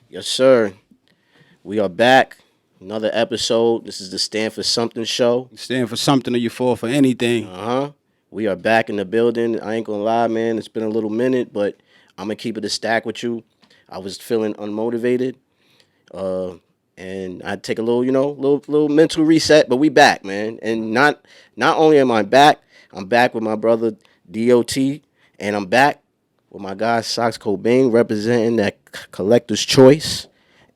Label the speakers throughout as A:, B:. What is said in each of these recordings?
A: Yes, sir. We are back. Another episode. This is the Stand for Something show.
B: You stand for something or you fall for anything.
A: Uh huh. We are back in the building. I ain't gonna lie, man. It's been a little minute, but I'm gonna keep it a stack with you. I was feeling unmotivated, uh, and I take a little, little mental reset. But we back, man. And not only am I back, I'm back with my brother Dot, and I'm back with my guy Sox Cobain representing that collector's choice.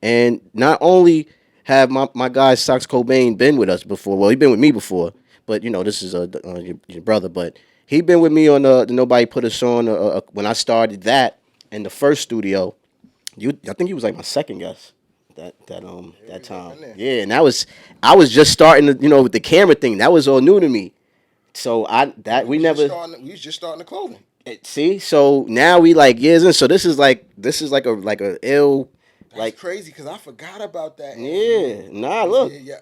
A: And not only have my guy Sox Cobain been with us before, well, he been with me before, but this is your brother, but he been with me on the Nobody Put Us On when I started that in the first studio. I think he was like my second guest that time. Yeah, and I was just starting to, with the camera thing. That was all new to me. So we never
C: We was just starting the clothing.
A: see. So now we like years in. So this is like a ill.
C: That's
A: Like,
C: crazy because I forgot about that.
A: yeah, nah, look,
C: Yeah.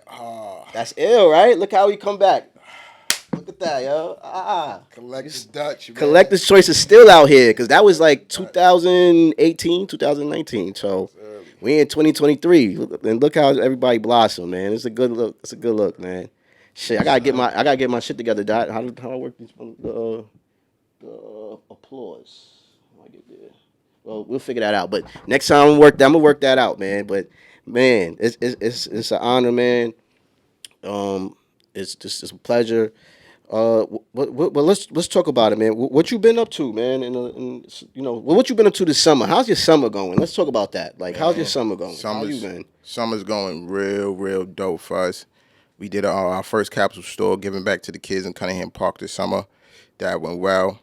A: that's ill, right? Look how he come back. Look at that, yo.
C: Collector's Dutch, man.
A: Collector's Choice is still out here because that was like 2018, 2019. So we in 2023, and look how everybody blossomed, man. It's a good look. It's a good look, man. Shit, I gotta get my shit together. Dot. How I work these the applause. How I get there? Well, we'll figure that out. But next time I'm gonna work that out, man. But man, it's an honor, man. Um, it's just it's a pleasure. Well, let's talk about it, man. What you been up to, man? What you been up to this summer? How's your summer going? Let's talk about that. Like, how's your summer going? How you been?
C: Summer's going real dope for us. We did our first capsule store, giving back to the kids in Cunningham Park this summer. That went well.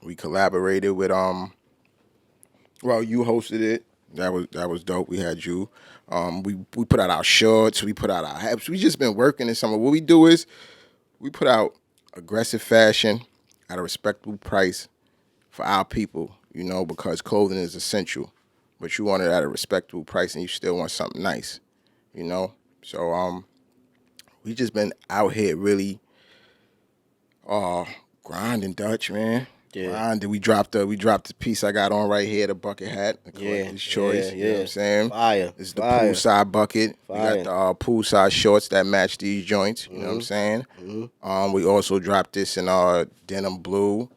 C: We collaborated with well, you hosted it. That was dope. We had you. We put out our shorts. We put out our hats. We just been working in summer. What we do is we put out aggressive fashion at a respectable price for our people. Because clothing is essential, but you want it at a respectable price, and you still want something nice. So we just been out here really grinding, Dutch, man.
A: Yeah.
C: Grinding. We dropped the piece I got on right here, the bucket hat, the
A: Yeah,
C: collector's choice.
A: yeah,
C: You know what I'm saying?
A: Fire,
C: This is the
A: fire,
C: poolside bucket.
A: fire.
C: We got the poolside shorts that match these joints. You know what I'm saying? We also dropped this in denim blue.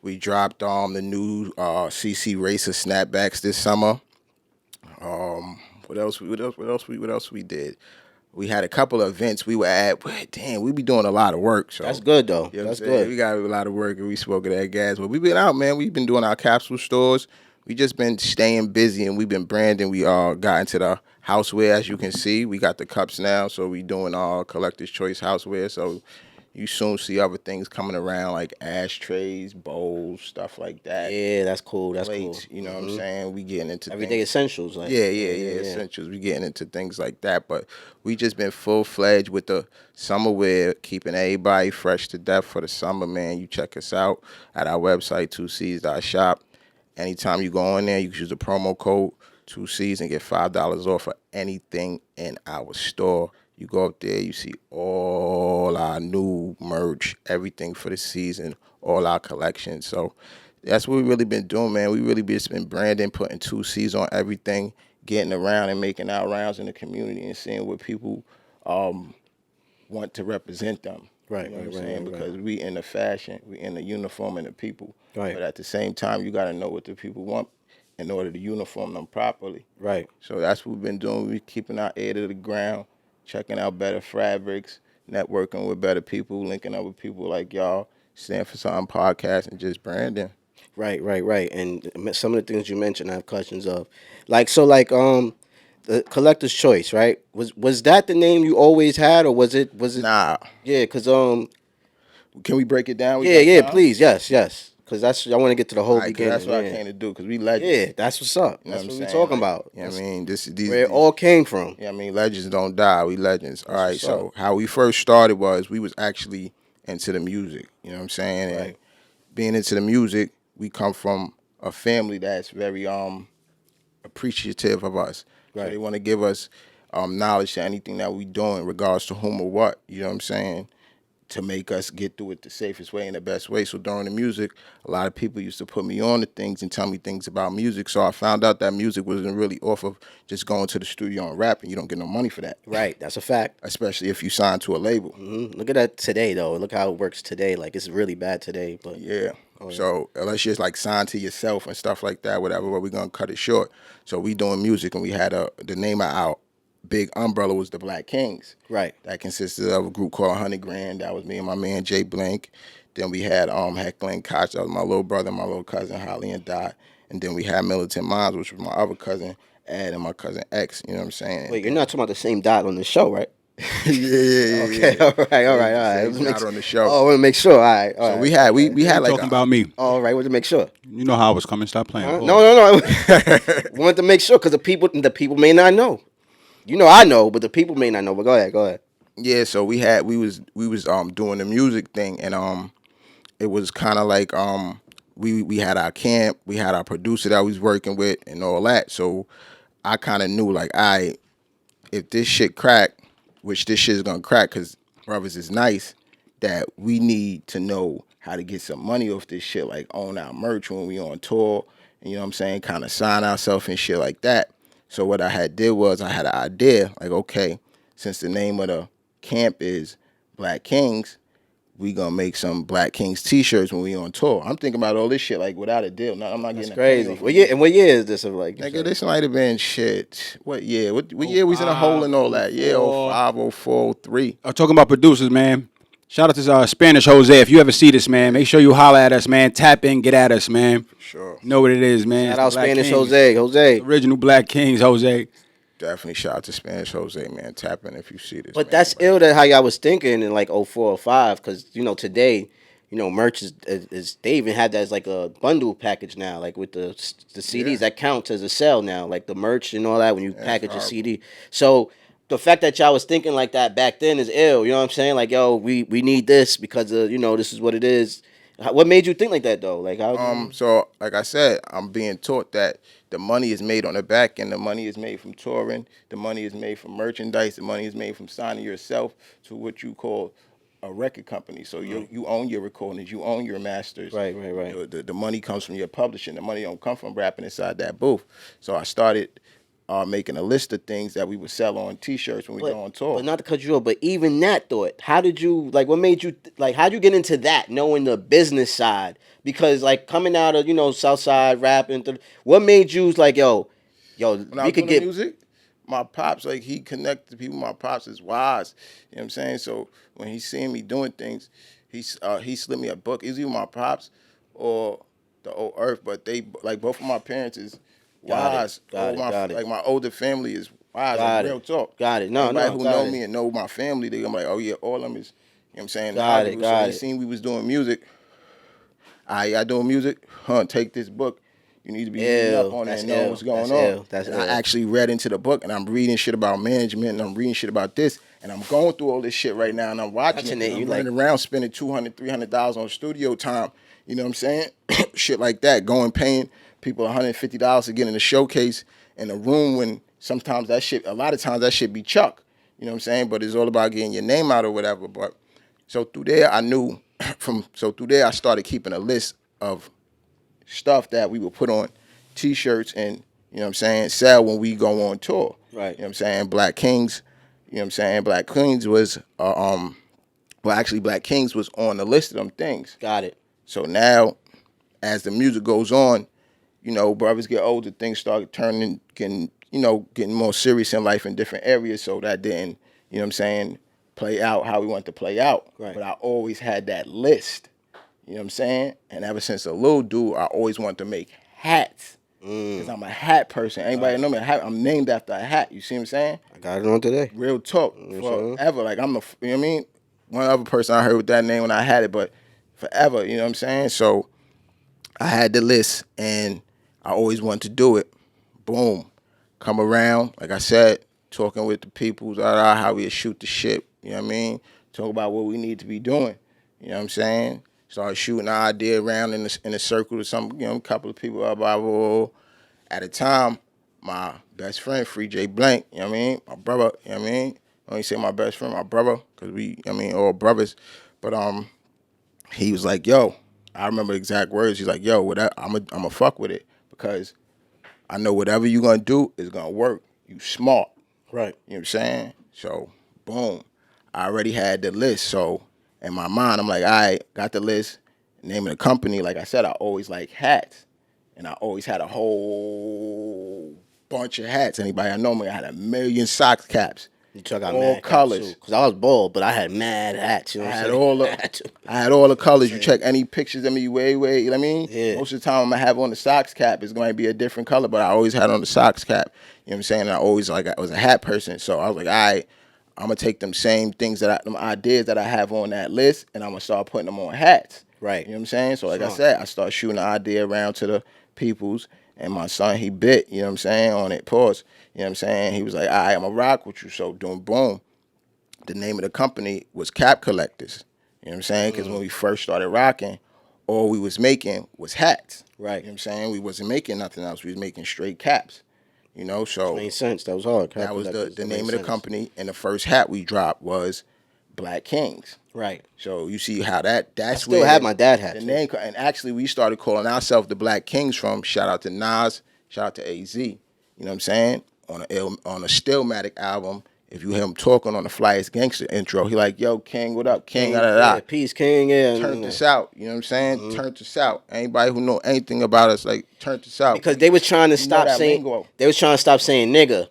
C: We dropped the new CC Racer snapbacks this summer. What else? What else we did? We had a couple of events we were at. Damn, we be doing a lot of work. So
A: That's good though.
C: you know what I'm
A: That's
C: saying?
A: good.
C: We got a lot of work and we spoke of that gas. But we been out, man. We've been doing our capsule stores. We just been staying busy and we've been branding. We got into the houseware, as you can see. We got the cups now, so we doing our collector's choice houseware. So you soon see other things coming around like ashtrays, bowls, stuff like that.
A: Yeah, that's cool. That's
C: Plates,
A: cool.
C: you know what I'm saying? We getting into
A: Everyday
C: things.
A: essentials, like
C: Yeah, essentials. We getting into things like that, but we just been full fledged with the summer wear, keeping everybody fresh to death for the summer, man. You check us out at our website, 2Cs.shop. Anytime you go on there, you can use the promo code 2Cs and get $5 off for anything in our store. You go up there, you see all our new merch, everything for the season, all our collections. So that's what we really been doing, man. We really just been branding, putting 2Cs on everything, getting around and making our rounds in the community and seeing what people want to represent them.
A: Right,
C: You know
A: right,
C: what I'm
A: right,
C: saying?
A: right, right.
C: Because we in the fashion, we in the uniform and the people.
A: Right.
C: But at the same time, you got to know what the people want in order to uniform them properly.
A: Right.
C: So that's what we've been doing. We keeping our ear to the ground, checking out better fabrics, networking with better people, linking up with people like y'all, Stand for Something podcast, and just branding.
A: Right. And some of the things you mentioned, I have questions of, the collector's choice, right? Was that the name you always had, or was it?
C: Nah,
A: Yeah, cause
C: can we break it down? We
A: yeah,
C: got time?
A: please, yes, cause that's I want to get to the whole
C: All right, 'cause
A: beginning.
C: that's what I
A: Yeah.
C: came to do, because we legends.
A: Yeah, that's what's up.
C: You know
A: That's
C: what
A: what
C: I'm
A: we're
C: saying?
A: talking
C: Like,
A: about.
C: you know what I mean? These
A: Where it all came from.
C: Yeah, I mean, legends don't die. We legends. All right,
A: what's
C: so
A: up.
C: how we first started was we was actually into the music. You know what I'm saying? And
A: Right.
C: being into the music, we come from a family that's very appreciative of us. So
A: Right.
C: they want to give us knowledge to anything that we do in regards to whom or what. You know what I'm saying? to make us get through it the safest way and the best way. So during the music, a lot of people used to put me on to things and tell me things about music. So I found out that music wasn't really off of just going to the studio and rapping. You don't get no money for that,
A: Right, that's a fact.
C: especially if you sign to a label.
A: Look at that today, though. Look how it works today. Like, it's really bad today, but
C: Yeah.
A: Oh, yeah.
C: So unless you're like signed to yourself and stuff like that, whatever, but we're gonna cut it short. So we doing music and we had the name of our big umbrella was the Black Kings.
A: Right.
C: That consisted of a group called 100 Grand. That was me and my man Jay Blink. Then we had Heckler and Koch. That was my little brother, my little cousin Holly and Dot. And then we had Militant Minds, which was my other cousin Ed and my cousin X. You know what I'm saying?
A: Wait, you're not talking about the same Dot on the show, right?
C: yeah.
A: Okay, all right.
C: He's not on the show.
A: Oh, I want to make sure. All right, all
C: So
A: right.
C: we had like
B: Talking about me.
A: All right, want to make sure.
B: You know how I was coming. Stop playing.
A: Huh?
B: Boy.
A: No. Wanted to make sure because the people may not know. You know, I know, but the people may not know. But go ahead.
C: Yeah, so we was doing the music thing, and it was kind of like we had our camp, we had our producer that we was working with and all that. So I kind of knew like, if this shit crack, which this shit is gonna crack, cause brothers is nice, that we need to know how to get some money off this shit, like own our merch when we on tour, and you know what I'm saying, kind of sign ourselves and shit like that. So what I had did was I had an idea, like, okay, since the name of the camp is Black Kings, we gonna make some Black Kings t-shirts when we on tour. I'm thinking about all this shit like without a deal. No, I'm not
A: That's
C: getting
A: crazy. What year is this? Of like,
C: Nigga, this might have been shit. What year? What year we was in a hole and all that? Yeah, 05, 04, 03.
B: I'm talking about producers, man. Shout out to Spanish Jose. If you ever see this, man, make sure you holler at us, man. Tap in, get at us, man.
C: Sure.
B: Know what it is, man.
A: shout out
B: It's the Black
A: Spanish
B: Kings.
A: Jose.
B: Original Black Kings, Jose.
C: Definitely shout out to Spanish Jose, man. Tap in if you see this.
A: But
C: man.
A: that's ill that how y'all was thinking in like 04 or 05, because you know today, you know, merch is they even have that as like a bundle package now, like with the CDs
C: Yeah.
A: that counts as a sell now, like the merch and all that when you package a
C: horrible.
A: CD. So the fact that y'all was thinking like that back then is ill. You know what I'm saying? Like, yo, we need this because you know, this is what it is. What made you think like that though? Like how?
C: So like I said, I'm being taught that the money is made on the back end. The money is made from touring. The money is made from merchandise. The money is made from signing yourself to what you call a record company. So you own your recordings. You own your masters.
A: Right.
C: The money comes from your publishing. The money don't come from rapping inside that booth. So I started making a list of things that we would sell on T-shirts when we go on tour.
A: But not to cut you off, but even that thought, how did you like? What made you like? How'd you get into that, knowing the business side? Because like coming out of South Side rapping, what made you like yo,
C: When I
A: we
C: was
A: could
C: doing
A: get
C: the music, my pops, like he connected to people. My pops is wise. You know what I'm saying? So when he seen me doing things, he slipped me a book. It's either my pops or the old Earth, but they like both of my parents is wise.
A: Got it.
C: Like my older family is wise.
A: Got
C: Like
A: it.
C: real talk.
A: Got it. No,
C: Anybody
A: no,
C: who
A: got
C: know
A: it.
C: me and know my family, they gonna be like, oh yeah, all of them is. You know what I'm saying?
A: Got it.
C: So he seen we was doing music. I doing music. Take this book. You need to be reading up on it and know what's going on.
A: That's
C: and
A: ill.
C: I actually read into the book, and I'm reading shit about management, and I'm reading shit about this, and I'm going through all this shit right now, and I'm watching
A: Watching
C: it.
A: it,
C: And
A: you
C: I'm
A: like-
C: running around spending $200, $300 on studio time. You know what I'm saying? Shit like that. Going paying people $150 to get in a showcase in a room when sometimes that shit, a lot of times that shit be chuck. You know what I'm saying? But it's all about getting your name out or whatever. But so through there, I knew through there I started keeping a list of stuff that we would put on T-shirts and, you know what I'm saying, sell when we go on tour.
A: Right.
C: You know what I'm saying? Black Kings, you know what I'm saying? Black Kings was, Black Kings was on the list of them things.
A: Got it.
C: So now, as the music goes on, you know, brothers get older, things start getting more serious in life in different areas. So that didn't, you know what I'm saying, play out how we want to play out.
A: Right.
C: But I always had that list. You know what I'm saying? And ever since a little dude, I always wanted to make hats. Because I'm a hat person. Anybody know me? I'm named after a hat. You see what I'm saying?
A: I got it on today.
C: Real talk. Forever. Like, you know what I mean? One other person I heard with that name when I had it, but forever. You know what I'm saying? So I had the list, and I always wanted to do it. Boom. Come around, like I said, talking with the people, how we shoot the shit. You know what I mean? Talk about what we need to be doing. You know what I'm saying? Started shooting our idea around in a circle with some, a couple of people about at a time. My best friend, Free J Blank, you know what I mean? My brother, you know what I mean? I only say my best friend, my brother, because we, all brothers. But he was like, yo, I remember the exact words. He's like, yo, whatever, I'm a fuck with it because I know whatever you gonna do is gonna work. You smart.
A: Right.
C: You know what I'm saying? So, boom. I already had the list. So, in my mind, I'm like, all right, got the list. Name of the company. Like I said, I always like hats. And I always had a whole bunch of hats. Anybody I know me, I had a million socks caps.
A: You took out
C: all
A: mad
C: colors.
A: Because I was bald, but I had mad hats. You know
C: I
A: what I'm
C: had
A: saying?
C: all the I had all the colors. You check any pictures of me, way, you know what I mean?
A: Yeah.
C: Most of the time, I'm gonna have on the socks cap. It's gonna be a different color, but I always had on the socks cap. You know what I'm saying? And I always I was a hat person, so I was like, all right, I'm gonna take them same things them ideas that I have on that list, and I'm gonna start putting them on hats.
A: Right.
C: You know what I'm saying? So like I said, I started shooting the idea around to the peoples, and my son he bit. You know what I'm saying? On it, pause. You know what I'm saying? He was like, all right, I'm gonna rock with you. So doing boom. The name of the company was Cap Collectors. You know what I'm saying? Because when we first started rocking, all we was making was hats.
A: Right.
C: You know what I'm saying? We wasn't making nothing else. We was making straight caps. You know, so
A: Made sense. That was hard.
C: that was the
A: That
C: name
A: made
C: of the
A: sense.
C: company. And the first hat we dropped was Black Kings.
A: Right.
C: So you see how that's
A: I still
C: where
A: had my dad hat.
C: the
A: too.
C: name. And actually, we started calling ourselves the Black Kings from shout out to Nas, shout out to AZ. You know what I'm saying? On a Stillmatic album, if you hear him talking on the Flyest Gangster intro, he like, yo, King, what up, King?
A: Yeah, Peace King, yeah.
C: Turn this out. You know what I'm saying? Turn this out. Anybody who know anything about us, like, turn this out.
A: Because they was trying to
C: know
A: stop
C: that
A: saying
C: lingo.
A: they was trying to stop saying nigga.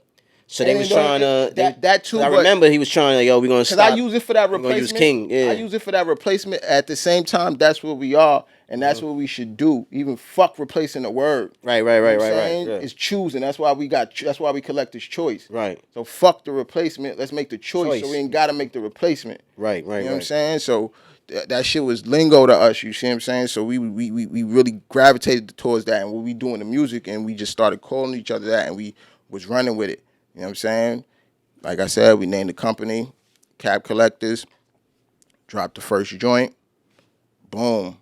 A: So they
C: And
A: was
C: then
A: trying to
C: that too.
A: I
C: but-
A: remember he was trying to we're gonna
C: Because
A: stop.
C: I use it for that
A: we gonna use
C: replacement.
A: King, yeah.
C: I use it for that replacement. At the same time, that's what we are, and that's what we should do. Even fuck replacing the word.
A: Right.
C: You know what I'm
A: Yeah.
C: saying? It's choosing. That's why we collect this choice.
A: Right.
C: So fuck the replacement. Let's make the choice. So
A: Choice.
C: we ain't gotta make the replacement.
A: Right.
C: You know what I'm saying? So that shit was lingo to us. You see what I'm saying? So we really gravitated towards that, and what we doing the music, and we just started calling each other that, and we was running with it. You know what I'm saying? Like I said, we named the company Cap Collectors, dropped the first joint, boom.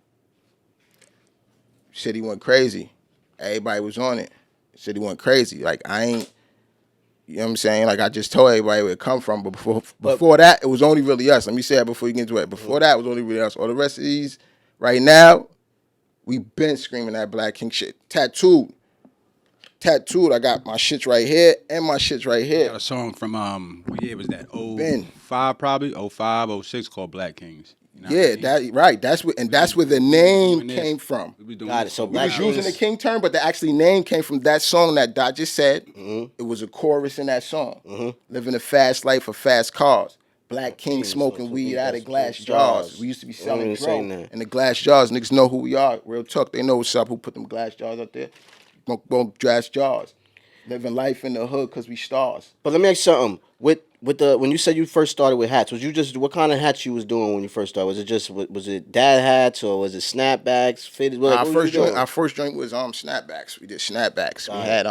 C: City went crazy. Everybody was on it. City went crazy. Like, you know what I'm saying? Like, I just told everybody where it come from, but before that, it was only really us. Let me say that before you get into it. Before that, it was only really us. All the rest of these, right now, we been screaming that Black King shit. Tattooed. I got my shits right here and my shits right here.
B: Got a song from what year was that?
C: Ben.
B: 05 probably, 05, 06 called Black Kings. You know what I
C: Yeah,
B: mean?
C: that right. That's where the name
B: doing this.
C: came from.
B: We be doing
A: Got
B: this
A: it. So
B: for
C: We
A: Black
C: was
B: years.
C: using the King term, but the actually name came from that song that Dot just said. It was a chorus in that song. Living a fast life of fast cars. Black King smoking weed out of glass jars. We used to be selling
A: even saying
C: dro
A: that.
C: in the glass jars. Niggas know who we are. Real talk. They know what's up. Who put them glass jars up there? Boom, glass jars. Living life in the hood because we stars.
A: But let me ask you something. With the when you said you first started with hats, was you just what kind of hats you was doing when you first started? Was it dad hats or was it snapbacks, fitted? What
C: Our
A: was you doing?
C: first joint was snapbacks. We did snapbacks. We had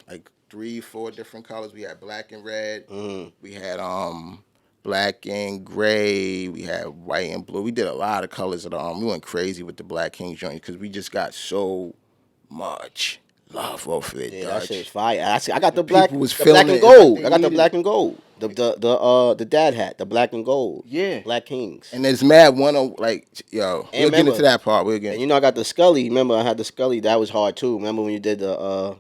C: like 3-4 different colors. We had black and red. We had black and gray. We had white and blue. We did a lot of colors of the we went crazy with the Black King joint because we just got so much love off of it.
A: Yeah,
C: Dutch.
A: that shit was fire. I got the black,
C: people was
A: the black
C: feeling
A: and
C: it.
A: gold.
C: They
A: I got the
C: needed
A: black
C: it.
A: and gold. The dad hat, the black and gold.
C: Yeah.
A: Black Kings.
C: And there's mad one on like yo.
A: And
C: We'll get
A: remember-
C: into that part. We'll get.
A: And you know I got the Scully. Remember I had the Scully. That was hard too. Remember when you did the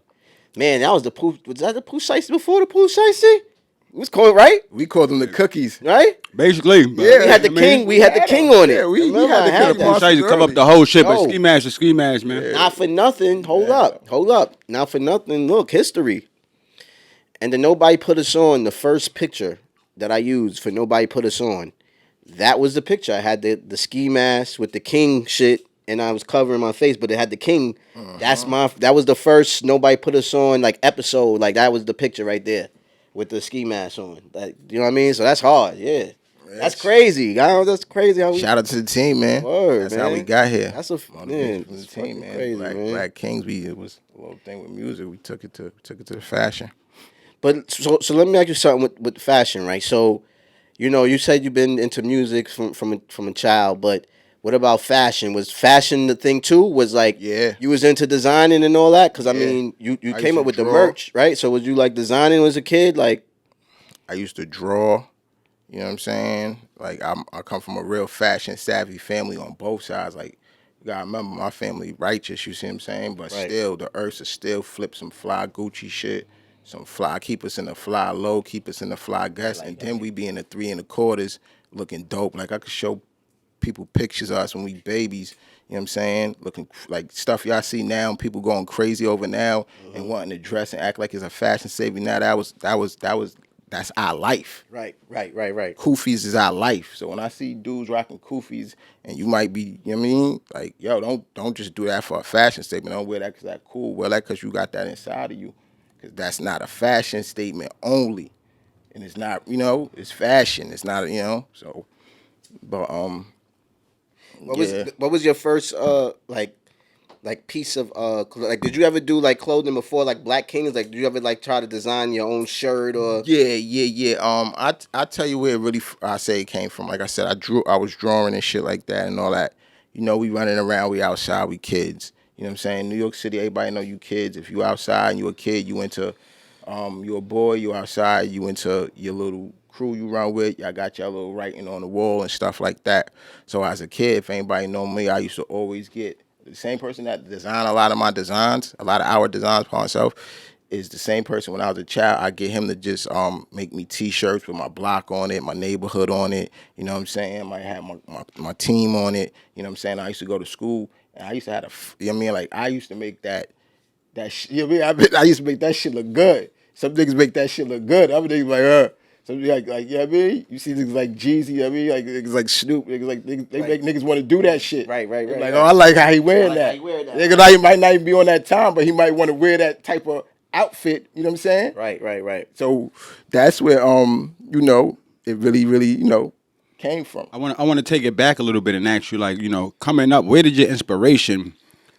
A: man? That was the poo. Was that the poo shiesty before the poo shiesty? It was called right,
C: We called them the cookies.
A: right?
B: Basically. But,
C: Yeah,
A: We had the
B: I mean,
A: king. We had the king on it.
C: Yeah, we
A: Remember,
C: had
A: I
C: to
A: had
C: cut
A: that.
C: a
B: Try to cover up the whole shit, but ski mask, man.
A: Not for nothing. Hold up. Not for nothing. Look, history. And then Nobody Put Us On, the first picture that I used for Nobody Put Us On, that was the picture. I had the ski mask with the king shit, and I was covering my face, but it had the king. That was the first Nobody Put Us On like episode. Like that was the picture right there with the ski mask on. Like, you know what I mean? So that's hard. Yeah. That's crazy. That's crazy how we
C: Shout out to the team, man.
A: Word,
C: That's how
A: man.
C: we got here.
A: That's a
C: One of
A: man,
C: the
A: it's
C: team,
A: fucking
C: man.
A: crazy, man.
C: Black Kings. It was a little thing with music. We took it to the fashion.
A: But so let me ask you something with fashion, right? So, you know, you said you've been into music from a child, but what about fashion? Was fashion the thing too? Was like
C: Yeah.
A: you was into designing and all that? Because I
C: Yeah.
A: mean, you
C: I used
A: came
C: to
A: up with the
C: draw.
A: merch, right? So was you like designing as a kid? Like
C: I used to draw. You know what I'm saying? Like I come from a real fashion savvy family on both sides. Like you gotta remember my family righteous, you see what I'm saying? But
A: Right.
C: still the earth is still flip some fly Gucci shit, some fly keep us in the fly low, keep us in the fly guts,
A: like
C: and
A: that.
C: then we be in the 3 1/4s looking dope. Like I could show people pictures of us when we babies, you know what I'm saying? Looking like stuff y'all see now, people going crazy over now and wanting to dress and act like it's a fashion savior. Now that's our life.
A: Right.
C: Kufis is our life. So when I see dudes rocking kufis and you might be, you know what I mean? Like, yo, don't just do that for a fashion statement. Don't wear that because that's cool. Wear that because you got that inside of you. Because that's not a fashion statement only. And it's not, it's fashion. It's not, so, but, yeah.
A: What was your first piece of like did you ever do like clothing before like Black Kings? Like did you ever like try to design your own shirt or
C: Yeah. I tell you where it really I say it came from. Like I said, I was drawing and shit like that and all that. We running around, we outside, we kids. You know what I'm saying? New York City, everybody know you kids. If you outside and you a kid, you into you a boy, you outside, you into your little crew you run with, y'all got your little writing on the wall and stuff like that. So as a kid, if anybody know me, I used to always get the same person that designed a lot of my designs, a lot of our designs for myself, is the same person when I was a child. I get him to just make me T-shirts with my block on it, my neighborhood on it. You know what I'm saying? I might have my team on it. You know what I'm saying? I used to go to school and I used to have you know what I mean? Like I used to make you know what I mean? I used to make that shit look good. Some niggas make that shit look good. Other niggas like, some like, you know what I mean? You see niggas like Jeezy, you know what I mean? Like niggas like Snoop, niggas like they make niggas want to do that shit.
A: Right.
C: Like, oh, I like how he wearing that. Nigga, he might not even be on that time, but he might want to wear that type of outfit. You know what I'm saying?
A: Right.
C: So that's where it really came from.
B: I want to take it back a little bit and ask you, like, coming up, where did your inspiration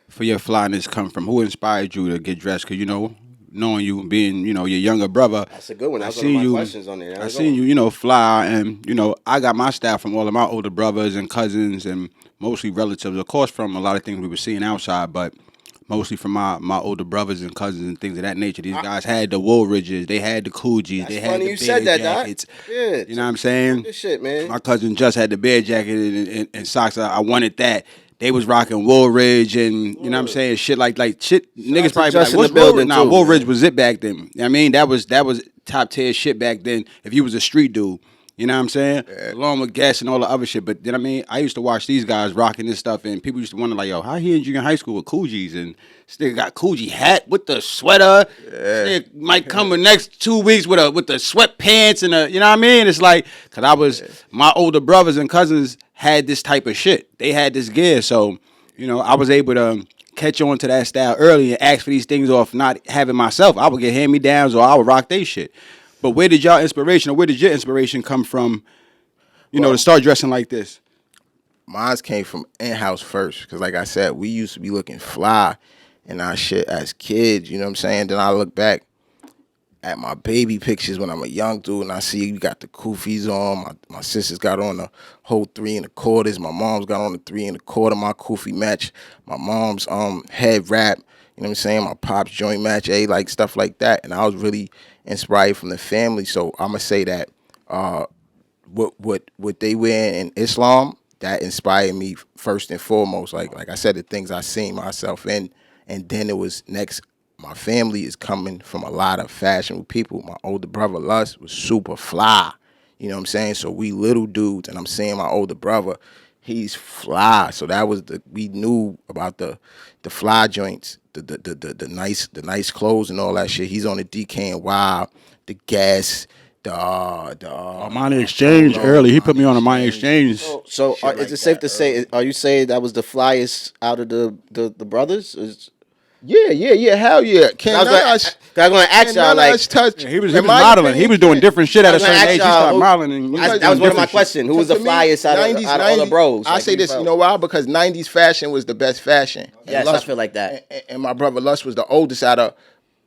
B: for your flyness come from? Who inspired you to get dressed? Because knowing you being your younger brother,
A: That's a good one.
B: I
A: That's one of
B: seen
A: my
B: you.
A: questions on there.
B: I seen you, fly, and I got my style from all of my older brothers and cousins and mostly relatives, of course, from a lot of things we were seeing outside, but mostly from my older brothers and cousins and things of that nature. These guys had the Woolridges, they had the Coogis,
A: That's
B: they had
A: funny
B: the
A: you said
B: bear
A: that, Doc.
B: jackets.
A: Yeah,
B: You know what I'm saying?
A: Good shit, man.
B: My cousin just had the bear jacket and socks. I wanted that. They was rocking Woolridge and you know what I'm saying, shit like shit. Niggas probably be
A: Just
B: like,
A: in
B: "What's
A: the building,
B: Woolridge?" Nah,
A: too,
B: Woolridge
A: man.
B: was it back then. You know what I mean, that was top tier shit back then. If you was a street dude, you know what I'm saying, along with Guess and all the other shit. But then I used to watch these guys rocking this stuff, and people used to wonder like, "Yo, how he in junior high school with Coogis and this nigga got Coogee hat with the sweater? This nigga might come the next 2 weeks with the sweatpants and you know what I mean?" It's like, cause my older brothers and cousins had this type of shit. They had this gear, so. I was able to catch on to that style early and ask for these things off not having myself. I would get hand-me-downs or I would rock they shit. But where did your inspiration come from, to start dressing like this?
C: Mine came from in-house first, because like I said, we used to be looking fly in our shit as kids, you know what I'm saying? Then I look back at my baby pictures when I'm a young dude and I see you got the kufis on, my sisters got on the whole 3 1/4s, my mom's got on the 3 1/4, my kufi match, my mom's head wrap, you know what I'm saying, my pop's joint match, like stuff like that. And I was really inspired from the family. So I'ma say that what they wear in Islam, that inspired me first and foremost. Like I said, the things I seen myself in, and then it was next. My family is coming from a lot of fashionable people. My older brother Lus was super fly. You know what I'm saying? So we little dudes, and I'm seeing my older brother, he's fly. So that was we knew about the fly joints, the nice clothes and all that shit. He's on the DK and Wild, the Gas,
B: Money Exchange early. He put me on a Money Exchange.
A: So is it safe to say? Are you saying that was the flyest out of the brothers?
C: Yeah, hell yeah.
A: I was gonna ask y'all like.
B: Yeah, he was modeling. He was doing different shit at a certain age. He started modeling.
A: That was one of my questions. Who was the flyest out of all the bros?
C: I say this, you know why? Because 90s fashion was the best fashion.
A: Yes, I feel like that.
C: And my brother Lus was the oldest out of,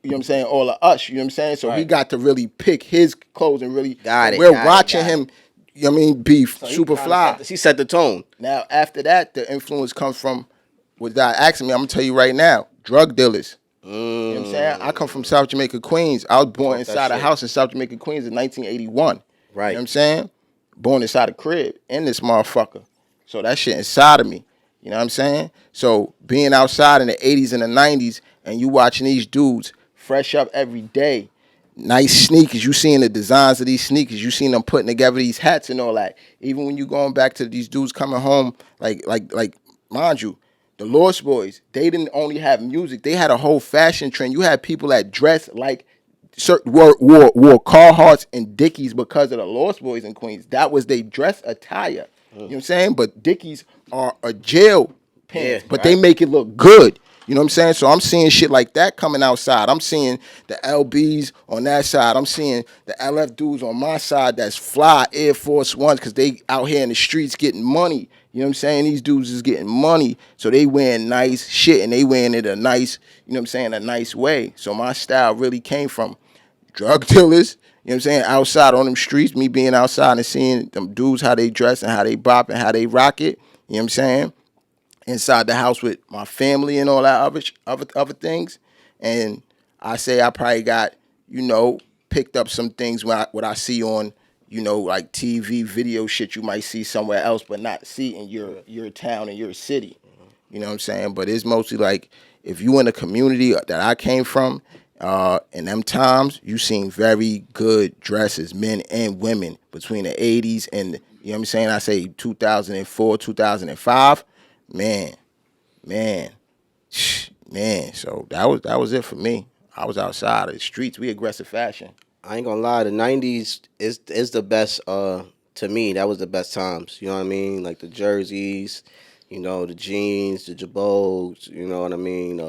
C: you know what I'm saying, all of us. You know what I'm saying? So he got to really pick his clothes and really. We're watching him, you know what I mean, be super fly.
A: He set the tone.
C: Now, after that, the influence comes from, without asking me, I'm going to tell you right now, drug dealers. You know what I'm saying? I come from South Jamaica, Queens. I was born inside a house in South Jamaica, Queens in 1981.
A: Right.
C: You know what I'm saying? born inside a crib in this motherfucker. So that shit inside of me. You know what I'm saying? So being outside in the 80s and the 90s and you watching these dudes fresh up every day, nice sneakers, you seeing the designs of these sneakers, you seeing them putting together these hats and all that. Even when you going back to these dudes coming home, like mind you, the Lost Boys, they didn't only have music, they had a whole fashion trend. You had people that dressed like wore Carhartts and Dickies because of the Lost Boys in Queens. That was their dress attire. You know what I'm saying? But Dickies are a jail pants, but they make it look good. You know what I'm saying? So I'm seeing shit like that coming outside. I'm seeing the LBs on that side. I'm seeing the LF dudes on my side that's fly Air Force Ones because they out here in the streets getting money. You know what I'm saying? These dudes is getting money. So they wearing nice shit and they wearing it a nice, you know what I'm saying, a nice way. So my style really came from drug dealers, you know what I'm saying, outside on them streets, me being outside and seeing them dudes, how they dress and how they bop and how they rock it, you know what I'm saying, inside the house with my family and all that other things. And I say I probably got, you know, picked up some things what I see on, you know, like TV, video shit you might see somewhere else but not see in your town and your city. You know what I'm saying? But it's mostly like if you in a community that I came from, in them times, you seen very good dresses, men and women, between the 80s and, you know what I'm saying, I say 2004, 2005. Man. So that was it for me. I was outside of the streets. We aggressive fashion.
A: I ain't gonna lie, the '90s is the best. To me, that was the best times. You know what I mean? Like the jerseys, you know, the jeans, the jabots. You know what I mean?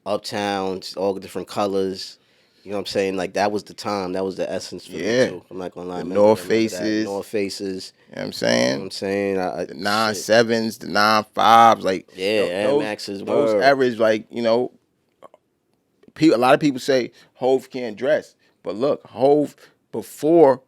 A: Uptowns, all the different colors. You know what I'm saying? Like that was the time. That was the essence for me too. I'm not gonna lie.
C: The
A: man.
C: North Faces.
A: North Faces.
C: You know what I'm
A: You
C: saying?
A: know what I'm saying?
C: The 9.7s, the 9.5s, like
A: Air Maxes.
C: Those
A: Word.
C: eras, like, you know, a lot of people say Hove can't dress, but look, Hove before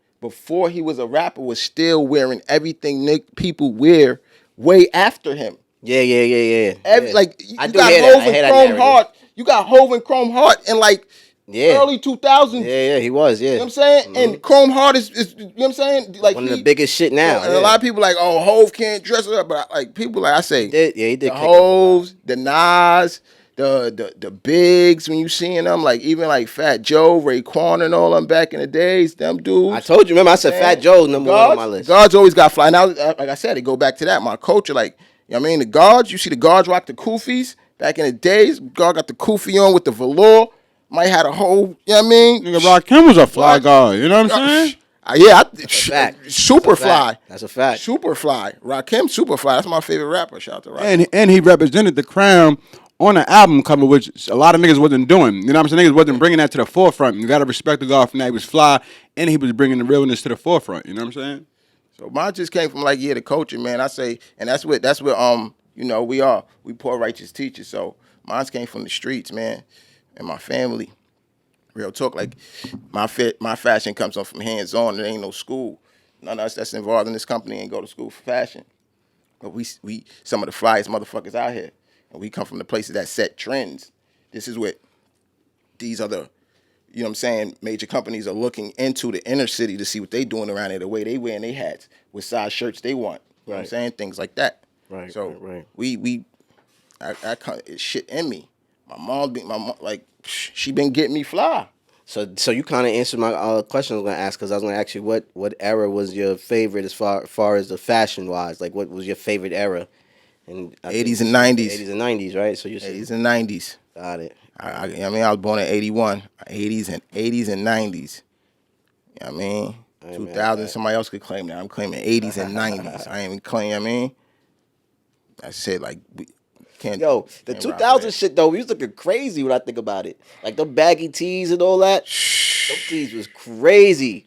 C: he was a rapper was still wearing everything people wear way after him.
A: Yeah.
C: Like you
A: I do
C: got
A: hear that.
C: Hove
A: I
C: and
A: hear that
C: Chrome
A: narrative.
C: Heart. You got Hove and Chrome Heart in like early 2000s.
A: Yeah, he was. Yeah.
C: You know what I'm saying? And Chrome Heart is you know what I'm saying? Like
A: one of the biggest shit now.
C: And a lot of people like, oh, Hove can't dress up, but like people like I say,
A: He did.
C: the Hoves, the Nas, the bigs when you seeing them, like even like Fat Joe, Raekwon, and all them back in the days, them dudes.
A: I told you. Remember, I said Fat Joe's number one on my list.
C: Guards always got fly. Now, like I said, it go back to that. My culture, like, you know what I mean? The guards, you see the guards rock the kufis back in the days. Guard got the kufi on with the velour. Might had a whole, you know what I mean?
B: Nigga, Rakim was a fly guard. You know what I'm saying?
C: Super fly.
A: That's a fact.
C: Super fly. Rakim super fly. That's my favorite rapper. Shout out to Rakim.
B: And he represented the crown on the album cover, which a lot of niggas wasn't doing. You know what I'm saying? Niggas wasn't bringing that to the forefront. You got to respect the guard from that. He was fly, and he was bringing the realness to the forefront. You know what I'm saying?
C: So mine just came from like the culture, man. I say, and that's what you know, we poor righteous teachers. So mine came from the streets, man, and my family. Real talk, like my fashion comes on from hands on. There ain't no school. None of us that's involved in this company ain't go to school for fashion. But we some of the flyest motherfuckers out here, and we come from the places that set trends. This is what these other, you know what I'm saying, major companies are looking into the inner city to see what they doing around there, the way they wearing their hats, what size shirts they want. You know what I'm saying? Things like that.
A: Right.
C: So
A: right.
C: it's shit in me. My mom, like, she been getting me fly.
A: So you kind of answered my question I was going to ask, because I was going to ask you what era was your favorite as far as the fashion wise? Like, what was your favorite era? And
C: 80s and 90s.
A: 80s and 90s, right? So you said
C: 80s and 90s.
A: Got it.
C: I mean, I was born in 81. 80s and 90s. You know what I mean? 2000, somebody else could claim that. I'm claiming 80s and 90s. I ain't even claiming, I mean, I said, like,
A: Yo, the 2000 shit though, we was looking crazy when I think about it. Like the baggy tees and all that. Those tees was crazy.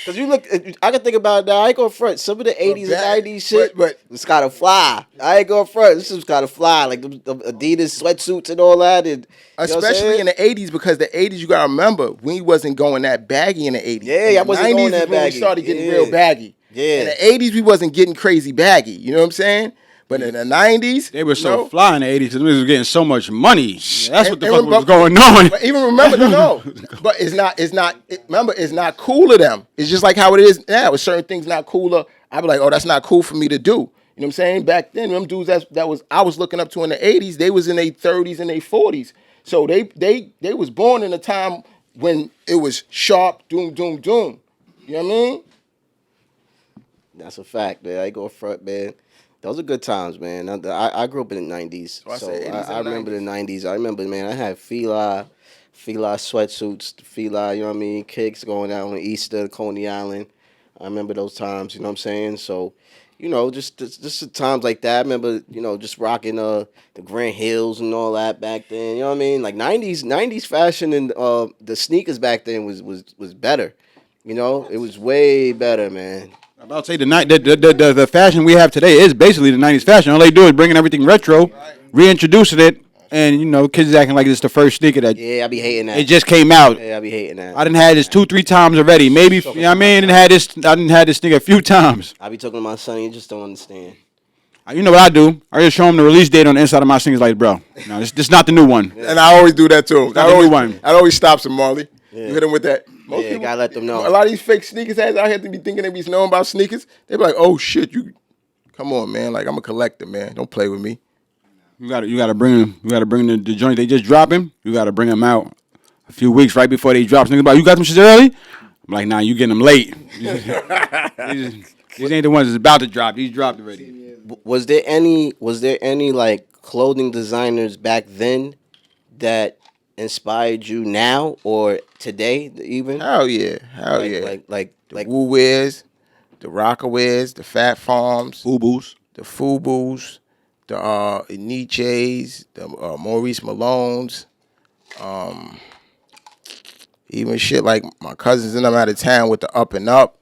A: Cause you look, I can think about it now. I ain't going front. Some of the 80s and 90s shit was kind of fly. I ain't going front. This was kind of fly. Like the Adidas sweatsuits and all that. And
C: especially in the 80s, because the 80s, you gotta remember, we wasn't going that baggy in the 80s.
A: Yeah, I wasn't going that baggy.
C: We started getting real baggy.
A: Yeah.
C: In the 80s, we wasn't getting crazy baggy. You know what I'm saying? But in the 90s,
B: They were so fly in the 80s because we was getting so much money. Yeah, that's what the fuck was
C: but,
B: going on.
C: But even remember, no. But remember, it's not cool to them. It's just like how it is now. With certain things not cooler, I'd be like, oh, that's not cool for me to do. You know what I'm saying? Back then, them dudes I was looking up to in the 80s, they was in their 30s and their 40s. So they was born in a time when it was sharp, doom, doom, doom. You know what I mean?
A: That's a fact, man. I ain't gonna front, man. Those are good times, man. I grew up in the 90s,
C: So I
A: so
C: said 80s
A: I
C: and
A: remember
C: 90s.
A: the 90s. I remember, man, I had Fila sweatsuits, Fila, you know what I mean, kicks going out on Easter, Coney Island. I remember those times, you know what I'm saying? So, just the times like that. I remember, just rocking the Grand Hills and all that back then. You know what I mean? Like 90s fashion and the sneakers back then was better. It was way better, man.
B: I'm about to say the fashion we have today is basically the 90s fashion. All they do is bringing everything retro, reintroducing it, and kids is acting like it's the first sneaker that
A: Yeah, I be hating that.
B: it just came out.
A: Yeah, I be hating that.
B: I didn't had this 2-3 times already. Maybe you know what I mean. I didn't had this nigga a few times.
A: I be talking to my son. He just don't understand.
B: You know what I do? I just show him the release date on the inside of my sneakers. Like, bro, no, this not the new one.
C: And I always do that too.
B: not the new one.
C: That always stops him, Marley. You hit him with that. Most
A: Yeah, gotta let them know.
C: A lot of these fake sneakers heads out here to be thinking they be knowing about sneakers. They be like, oh shit, come on, man. Like, I'm a collector, man. Don't play with me.
B: You gotta bring him. You gotta bring the joint. They just drop him. You gotta bring them out a few weeks right before they drop. Niggas like, you got them shits early? I'm like, nah, you getting them late. These ain't the ones that's about to drop. These dropped already.
A: Was there any like clothing designers back then that inspired you now or today even?
C: Hell yeah. Hell
A: Like
C: yeah.
A: like
C: Woo Wears, the Rocker Wears, the Fat Farms,
B: Boo-boos.
C: the Fubus, the Nietzsche's, the Maurice Malones, even shit like my cousins and them out of town with the Up and Up.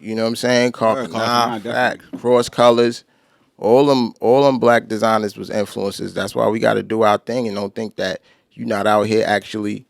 C: You know what I'm saying?
B: Carpet Nine,
C: Facts, Cross Colors. All them black designers was influences. That's why we got to do our thing and don't think that you're not out here actually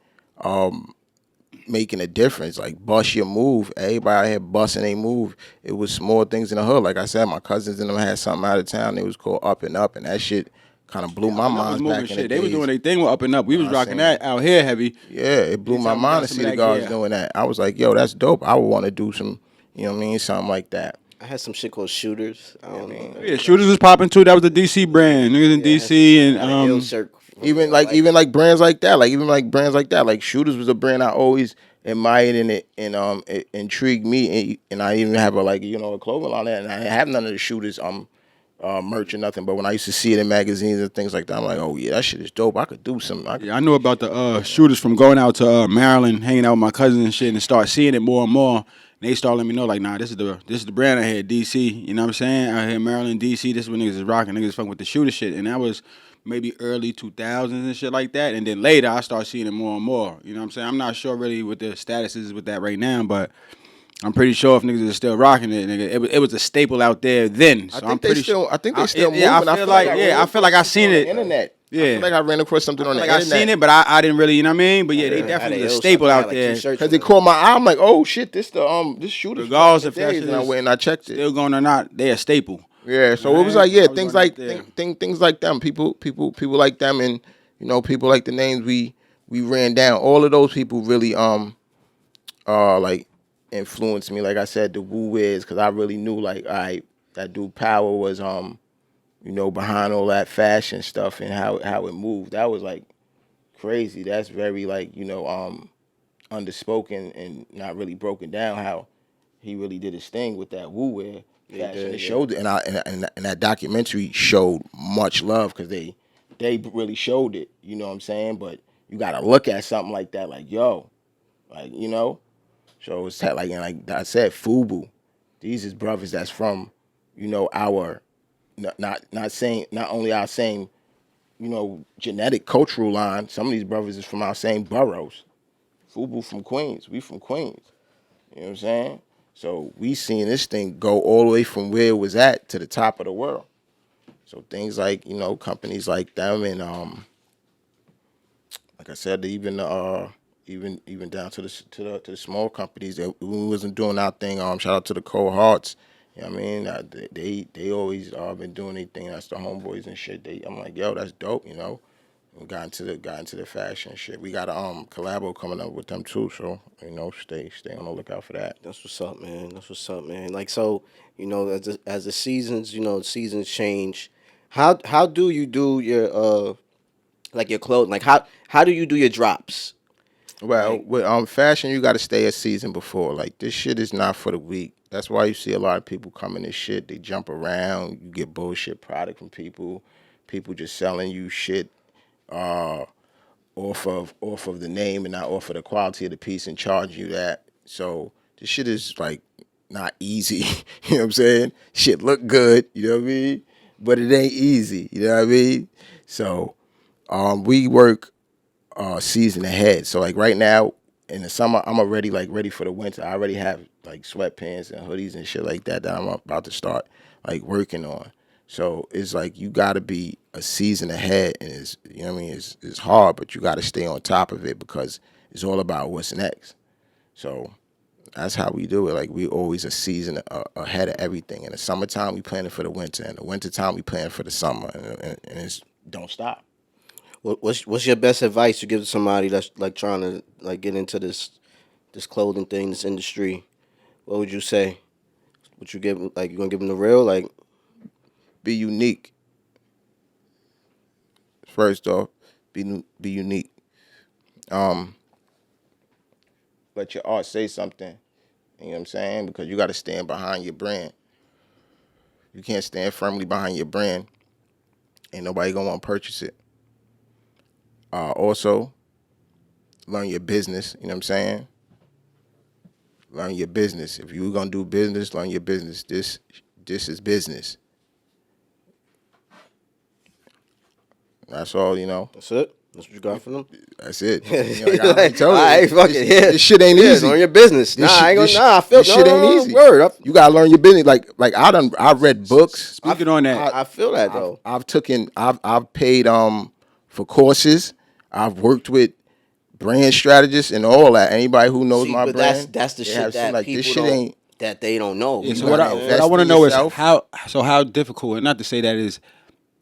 C: making a difference. Like, bust your move. Everybody out here busting a move. It was small things in the hood. Like I said, my cousins and them had something out of town. It was called Up and Up, and that shit kind of blew my mind back in the days.
B: They was doing their thing with Up and Up. We was rocking that out here heavy.
C: Yeah, it blew my mind to see the guys doing that. I was like, yo, that's dope. I would want to do some, you know what I mean, something like that.
A: I had some shit called Shooters. I don't know.
B: Yeah, Shooters was popping too. That was the DC brand. Niggas in DC and
A: Ill shirt.
C: Even like brands like that, like Shooters was a brand I always admired and it intrigued me, and I even have a clothing line there, and I have none of the Shooters merch or nothing, but when I used to see it in magazines and things like that, I'm like, oh yeah, that shit is dope. I could do something.
B: Yeah, I know about the Shooters from going out to Maryland, hanging out with my cousins and shit, and start seeing it more and more. And they start letting me know, like, nah, this is the brand I had, DC. You know what I'm saying? Out here in Maryland, DC, this is what niggas is rocking. Niggas fucking with the Shooter shit. And that was maybe early 2000s and shit like that. And then later, I start seeing it more and more. You know what I'm saying? I'm not sure really what the status is with that right now, but I'm pretty sure if niggas are still rocking it, nigga, it was a staple out there then. So I'm pretty sure.
C: I think they still moving.
B: Yeah, I feel like I seen it.
C: Internet.
B: Yeah.
C: I feel like I ran across something on the internet.
B: I seen it, but I didn't really, you know what I mean? But yeah, they definitely a staple out there.
C: Because they caught my eye. I'm like, oh shit, this Shooters.
B: Regardless if that shit
C: and I went and I checked it.
B: Still going or not, they a staple.
C: Yeah, so it was like, yeah, things like things like them. People like them, and people like the names we ran down. All of those people really like influenced me. Like I said, the Wu Wiz, because I really knew like, all right, that dude Power was behind all that fashion stuff and how it moved. That was like crazy. That's very like underspoken and not really broken down how he really did his thing with that Wu wear. It showed, and that documentary showed much love because they really showed it. You know what I'm saying? But you gotta look at something like that, like yo, like So it's like, and like I said, Fubu. These is brothers that's from, our not only our same, genetic cultural line. Some of these brothers is from our same boroughs. Fubu from Queens. We from Queens. You know what I'm saying? So we seen this thing go all the way from where it was at to the top of the world. So things like, companies like them and like I said, even down to the small companies that we wasn't doing our thing. Shout out to the Cold Hearts You know what I mean? They always been doing their thing. That's the homeboys and shit. I'm like, yo, that's dope. You know, we got into the fashion shit. We got a collabo coming up with them too. So stay on the lookout for that.
A: That's what's up, man. That's what's up, man. Like so, as the seasons, seasons change. How do you do your like your clothes? Like how do you do your drops?
C: Well,
A: Like
C: with fashion, you got to stay a season before. Like this shit is not for the weak. That's why you see a lot of people coming this shit. They jump around. You get bullshit product from people. People just selling you shit uh, off of the name and not off of the quality of the piece and charging you that. So this shit is like not easy. You know what I'm saying? Shit look good. You know what I mean? But it ain't easy. You know what I mean? So we work season ahead. So like right now in the summer, I'm already like ready for the winter. I already have like sweatpants and hoodies and shit like that I'm about to start like working on. So it's like you got to be a season ahead, and it's you know what I mean. It's hard, but you got to stay on top of it because it's all about what's next. So that's how we do it. Like we always a season ahead of everything. In the summertime, we planning for the winter, and the wintertime, we planning for the summer, and it's don't stop.
A: what's your best advice you give to somebody that's like trying to like get into this clothing thing, this industry? What would you say? Would you give like you gonna give them the real like?
C: Be unique. First off, be unique. Um, Let your art say something. You know what I'm saying? Because you got to stand behind your brand. You can't stand firmly behind your brand. Ain't nobody gonna want to purchase it. Also, learn your business. You know what I'm saying? Learn your business. If you're gonna do business, learn your business. This is business. That's all.
A: That's it. That's what you got for them.
C: That's it. Like I already told
A: All
C: you,
A: right, fuck it. Yeah,
C: this shit ain't
A: yeah,
C: easy.
A: learn your business. Nah, I ain't gonna. Nah, I feel
C: this shit
A: no,
C: ain't
A: no,
C: easy.
A: Word.
C: You gotta learn your business. Like I read books.
B: Speaking on that,
A: I feel that though.
C: I've paid for courses. I've worked with brand strategists and all that. Anybody who knows
A: See,
C: my
A: but
C: brand,
A: that's the
C: they
A: shit
C: have some
A: that
C: like this
A: people
C: shit
A: don't
C: ain't.
A: that they don't know.
B: yeah,
C: You
B: so
C: gotta
B: what I
C: invest
B: want to
C: in
B: know is
C: yourself.
B: how difficult, and not to say that is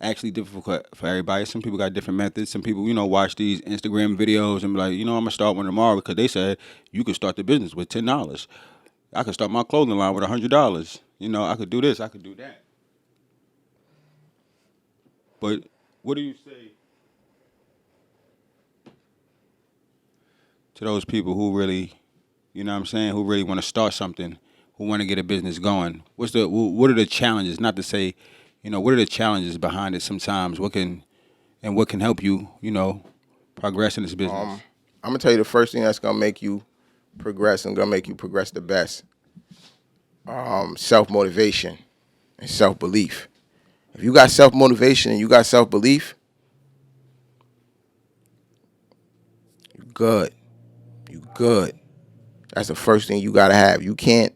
B: actually difficult for everybody. Some people got different methods. Some people, watch these Instagram videos and be like, I'm gonna start one tomorrow because they said you could start the business with $10. I could start my clothing line with $100. I could do this, I could do that. But what do you say to those people who really, what I'm saying, who really want to start something, who want to get a business going? What are the challenges? Not to say, what are the challenges behind it? Sometimes what can help you, progress in this business?
C: I'm gonna tell you the first thing that's gonna make you progress and gonna make you progress the best. Self motivation and self belief. If you got self motivation and you got self belief, you good. You good. That's the first thing you gotta have. You can't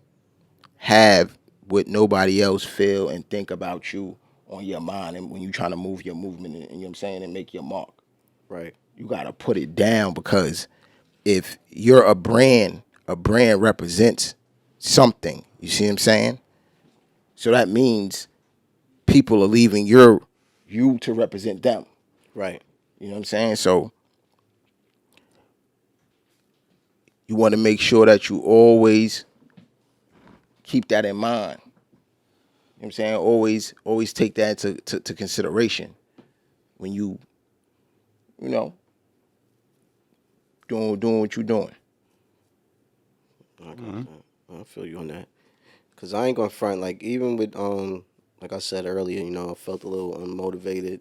C: have what nobody else feel and think about you on your mind and when you trying to move your movement and you know what I'm saying and make your mark.
A: Right.
C: You gotta put it down because if you're a brand represents something. You see what I'm saying? So that means people are leaving you to represent them.
A: Right.
C: You know what I'm saying? So you want to make sure that you always keep that in mind. You know what I'm saying? Always take that into to consideration when you know, doing what you're doing.
A: I got that. I feel you on that. Cause I ain't gonna front. Like even with like I said earlier, I felt a little unmotivated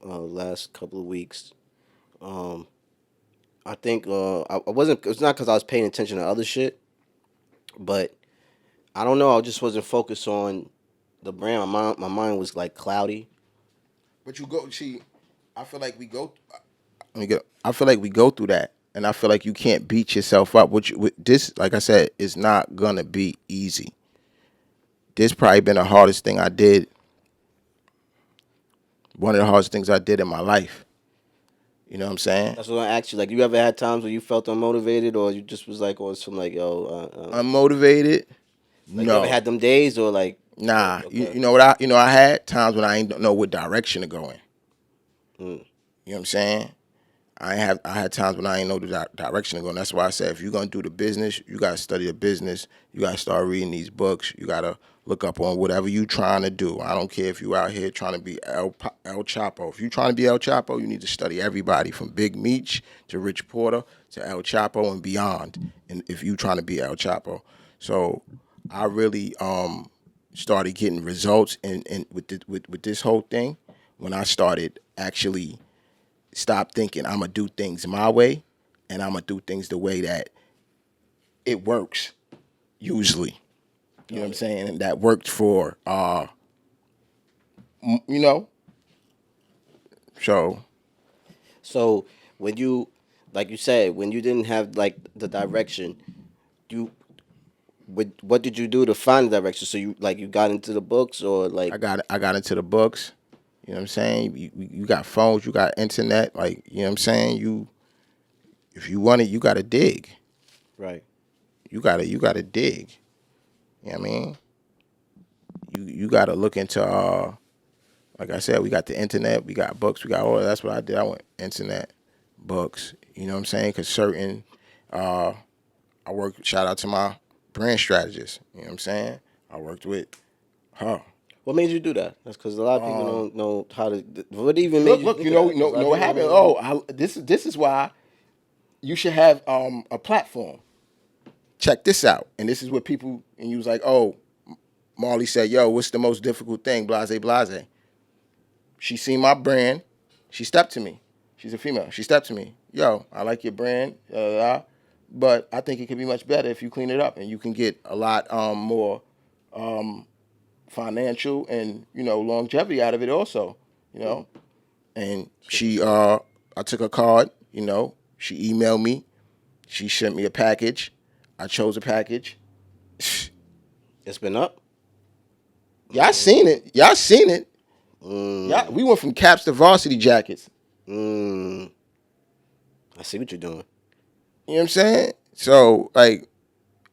A: last couple of weeks. Um, I think I wasn't. It's not because I was paying attention to other shit, but I don't know. I just wasn't focused on the brand. My mind was like cloudy.
C: But you go see, I feel like we go. Let me go. I feel like we go through that, and I feel like you can't beat yourself up. Which with this, like I said, is not gonna be easy. This probably been the hardest thing I did. One of the hardest things I did in my life. You know what I'm saying?
A: That's what I asked you. Like, you ever had times where you felt unmotivated, or you just was like on some like, yo,
C: Unmotivated,
A: Like you ever
C: No,
A: had them days or like?
C: nah.
A: Okay.
C: You know what I had times when I ain't know what direction to go in.
A: Mm.
C: You know what I'm saying? I had times when I ain't know the direction to go. And that's why I said if you're gonna do the business, you gotta study the business. You gotta start reading these books. You gotta look up on whatever you trying to do. I don't care if you out here trying to be El Chapo. If you trying to be El Chapo, you need to study everybody from Big Meech to Rich Porter to El Chapo and beyond. And if you trying to be El Chapo, so I really started getting results in with this whole thing when I started actually stop thinking I'm gonna do things my way and I'm gonna do things the way that it works usually. You know what I'm saying? And that worked for you know. So
A: So when you, like you said, when you didn't have like the direction, you, what did you do to find the direction? So you got into the books or like?
C: I got into the books. You know what I'm saying? You got phones, you got internet, like you know what I'm saying? You if you want it, you gotta dig.
A: Right.
C: You gotta dig. You know what I mean? You gotta look into like I said, we got the internet, we got books, we got all that. That's what I did. I went internet, books. You know what I'm saying? Because certain, I worked. Shout out to my brand strategist. You know what I'm saying? I worked with her.
A: What made you do that? That's because a lot of people don't know how to. What even made
C: Look,
A: you
C: look.
A: think
C: You
A: of
C: know,
A: that? 'Cause a lot of
C: what
A: people
C: happened?
A: don't
C: Oh, this is why you should have a platform. Check this out, and this is what people. And you was like, oh, Marley said, yo, what's the most difficult thing? Blase, blase. She seen my brand. She stepped to me. She's a female. She stepped to me. Yo, I like your brand, but I think it could be much better if you clean it up and you can get a lot more financial and longevity out of it also. You know, and I took a card. She emailed me. She sent me a package. I chose a package.
A: It's been up.
C: Y'all seen it. Y'all seen it. Yeah,
A: Mm,
C: we went from caps to varsity jackets.
A: mm. I see what you're doing.
C: You know what I'm saying? So like,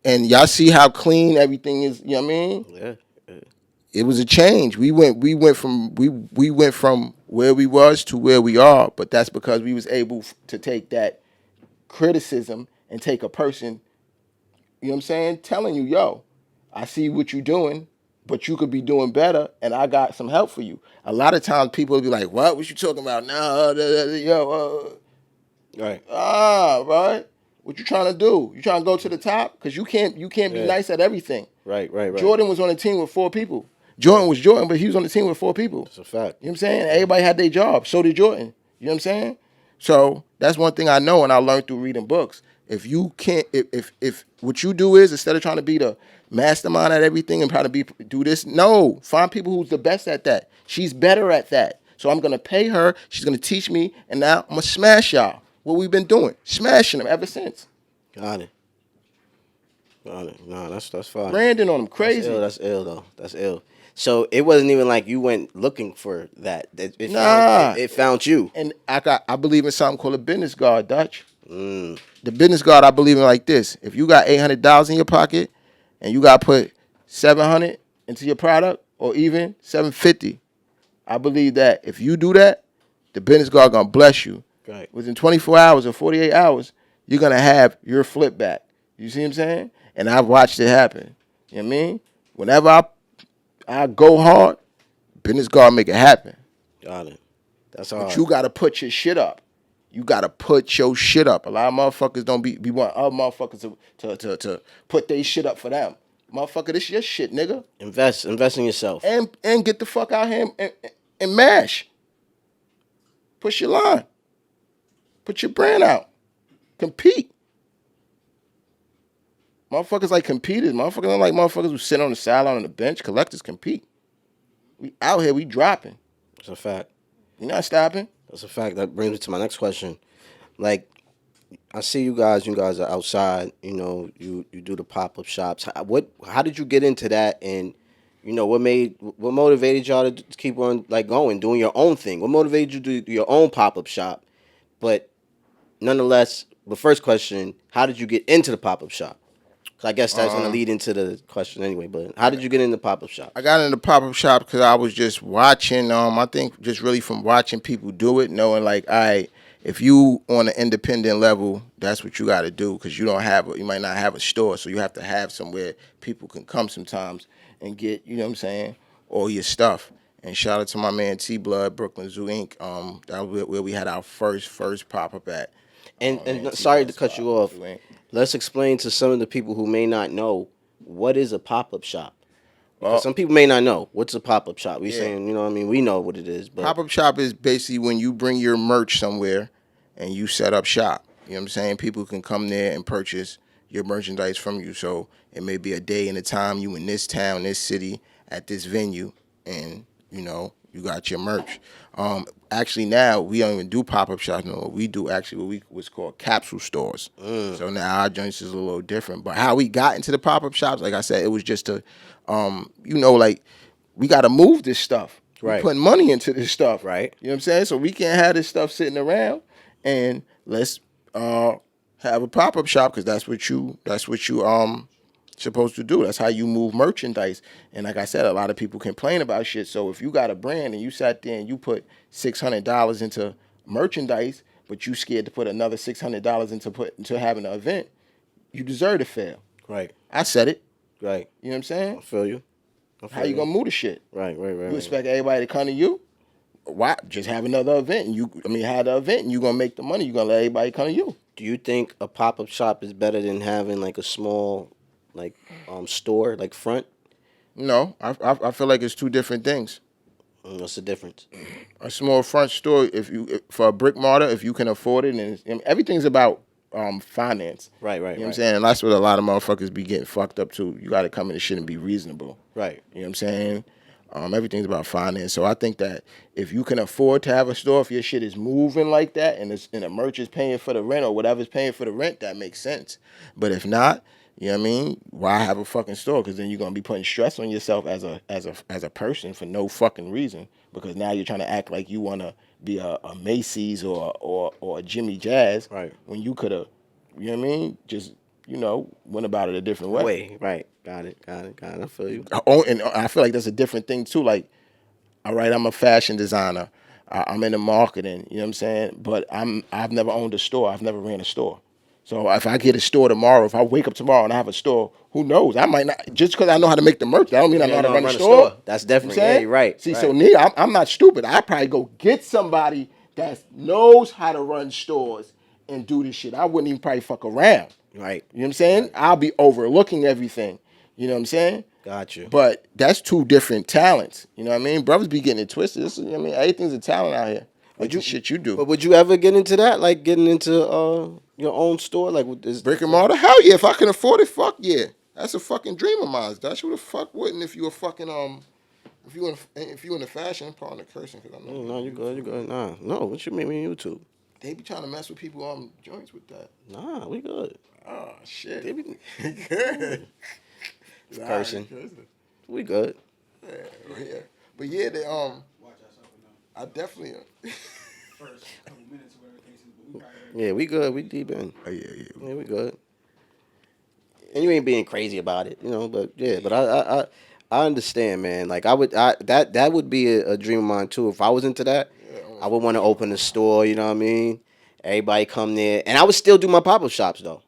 C: and y'all see how clean everything is. You know what I mean?
A: Yeah. Yeah.
C: It was a change. We went from where we was to where we are, but that's because we was able to take that criticism and take a person. You know what I'm saying? Telling you, yo, I see what you're doing, but you could be doing better, and I got some help for you. A lot of times people will be like, "What? What you talking about?" No, yo,
A: Right.
C: right. What you trying to do? You trying to go to the top? Cause you can't be
A: Yeah.
C: nice at everything.
A: Right. Right. Right.
C: Jordan was on a team with 4 people.
A: Yeah.
C: Jordan was Jordan, but he was on the team with 4 people.
A: That's a fact.
C: You know what I'm saying? Everybody had their job. So did Jordan. You know what I'm saying? So that's one thing I know and I learned through reading books. If you can't if what you do is instead of trying to be the mastermind at everything and trying to do this, no. Find people who's the best at that. She's better at that. So I'm gonna pay her, she's gonna teach me, and now I'm gonna smash y'all. What we've been doing. Smashing them ever since.
A: Got it. Got it. Nah, that's fine.
C: Branding on them
A: That's
C: crazy.
A: ill. That's ill though. That's ill. So it wasn't even like you went looking for that.
C: Nah.
A: It found you.
C: And I believe in something called a business guard, Dutch.
A: Mm.
C: The business guard I believe in like this. If you got $800 in your pocket and you got to put 700 into your product or even 750, I believe that if you do that, the business guard gonna bless you.
A: Right.
C: Within 24 hours or 48 hours, you're gonna have your flip back. You see what I'm saying? And I've watched it happen. You know what I mean? Whenever I go hard, business guard make it happen.
A: Got it. That's
C: But
A: hard.
C: you gotta put your shit up. You gotta put your shit up. A lot of motherfuckers don't be want other motherfuckers to put their shit up for them. Motherfucker, this your shit, nigga.
A: Invest in yourself.
C: And get the fuck out here and mash. Push your line. Put your brand out. Compete. Motherfuckers like competers. Motherfuckers don't like motherfuckers who sit on the sideline on the bench. Collectors compete. We out here, we dropping.
A: That's a fact.
C: We not stopping.
A: That's a fact. That brings me to my next question. Like, I see you guys. You guys are outside. You do the pop up shops. How did you get into that? And what motivated y'all to keep on like going, doing your own thing? What motivated you to do your own pop up shop? But nonetheless, the first question: how did you get into the pop up shop? 'Cause I guess that's gonna lead into the question anyway. But how did you get into pop-up shop?
C: I got into pop-up shop because I was just watching. I think just really from watching people do it, knowing like, all right, if you on an independent level, that's what you got to do because you might not have a store, so you have to have somewhere people can come sometimes and get, you know what I'm saying, all your stuff. And shout out to my man T Blood, Brooklyn Zoo Inc. That was where we had our first pop-up at.
A: And sorry to cut you off. Let's explain to some of the people who may not know what is a pop-up shop. Because some people may not know what's a pop-up shop. We saying, you know what I mean? We know what it is. But
C: pop-up shop is basically when you bring your merch somewhere and you set up shop. You know what I'm saying? People can come there and purchase your merchandise from you. So it may be a day and a time you in this town, this city, at this venue, and, you know, you got your merch. Actually, now we don't even do pop-up shops no more. We do actually what's called capsule stores. So now our joints is a little different. But how we got into the pop-up shops, like I said, it was just to, you know, like we got to move this stuff.
A: Right.
C: We're putting money into this stuff.
A: Right.
C: You know what I'm saying? So we can't have this stuff sitting around, and let's have a pop-up shop because that's what you supposed to do. That's how you move merchandise. And like I said, a lot of people complain about shit. So if you got a brand and you sat there and you put $600 into merchandise, but you scared to put another $600 into having an event, you deserve to fail.
A: Right.
C: I said it.
A: Right.
C: You know what I'm saying?
A: I feel you.
C: How you gonna move the shit?
A: Right.
C: You expect everybody to come to you? Why? Just have another event and have the event and you gonna make the money. You gonna let everybody come to you.
A: Do you think a pop-up shop is better than having like a small like store like front?
C: No, I feel like it's two different things.
A: What's the difference?
C: A small front store, for a brick mortar, if you can afford it, and everything's about finance.
A: Right.
C: You know what I'm saying? And that's what a lot of motherfuckers be getting fucked up to. You got to come in and shit and be reasonable.
A: Right.
C: You know what I'm saying? Everything's about finance. So I think that if you can afford to have a store, if your shit is moving like that, and the merch is paying for the rent or whatever's paying for the rent, that makes sense. But if not, you know what I mean? Why have a fucking store? Because then you're gonna be putting stress on yourself as a person for no fucking reason. Because now you're trying to act like you wanna be a Macy's or a Jimmy Jazz,
A: right? When
C: you could have, you know what I mean? Just went about it a different way.
A: Right. Got it. I feel you.
C: And I feel like that's a different thing too. Like, all right, I'm a fashion designer. I'm into marketing. You know what I'm saying? But I've never owned a store. I've never ran a store. So if I get a store tomorrow, if I wake up tomorrow and I have a store, who knows? I might not, just because I know how to make the merch, that don't mean I know how to run a store.
A: That's definitely, yeah, you're right.
C: See,
A: right.
C: So me, I'm not stupid. I probably go get somebody that knows how to run stores and do this shit. I wouldn't even probably fuck around.
A: Right.
C: You know what I'm saying? Right. I'll be overlooking everything. You know what I'm saying?
A: Got you.
C: But that's two different talents. You know what I mean? Brothers be getting it twisted. You know what I mean? Everything's a talent out here. Like the shit you do.
A: But would you ever get into that? Like getting into your own store? Like with this
C: brick and mortar? Hell yeah. If I can afford it, fuck yeah. That's a fucking dream of mine. That's who the fuck wouldn't if you were fucking if you in the fashion, pardon the cursing because I know.
A: No, you good. Nah. No, what you mean on YouTube?
C: They be trying to mess with people joints with that.
A: Nah, we good.
C: Oh shit.
A: They be
C: good.
A: Cursing. We good.
C: Yeah. But yeah, they I definitely
B: first couple minutes or whatever cases, but we
A: yeah, we good. We deep in.
C: Oh yeah.
A: Yeah, we good. And you ain't being crazy about it, but yeah, but I understand, man. Like that would be a dream of mine too. If I was into that, I would want to open a store, you know what I mean? Everybody come there. And I would still do my pop-up shops though.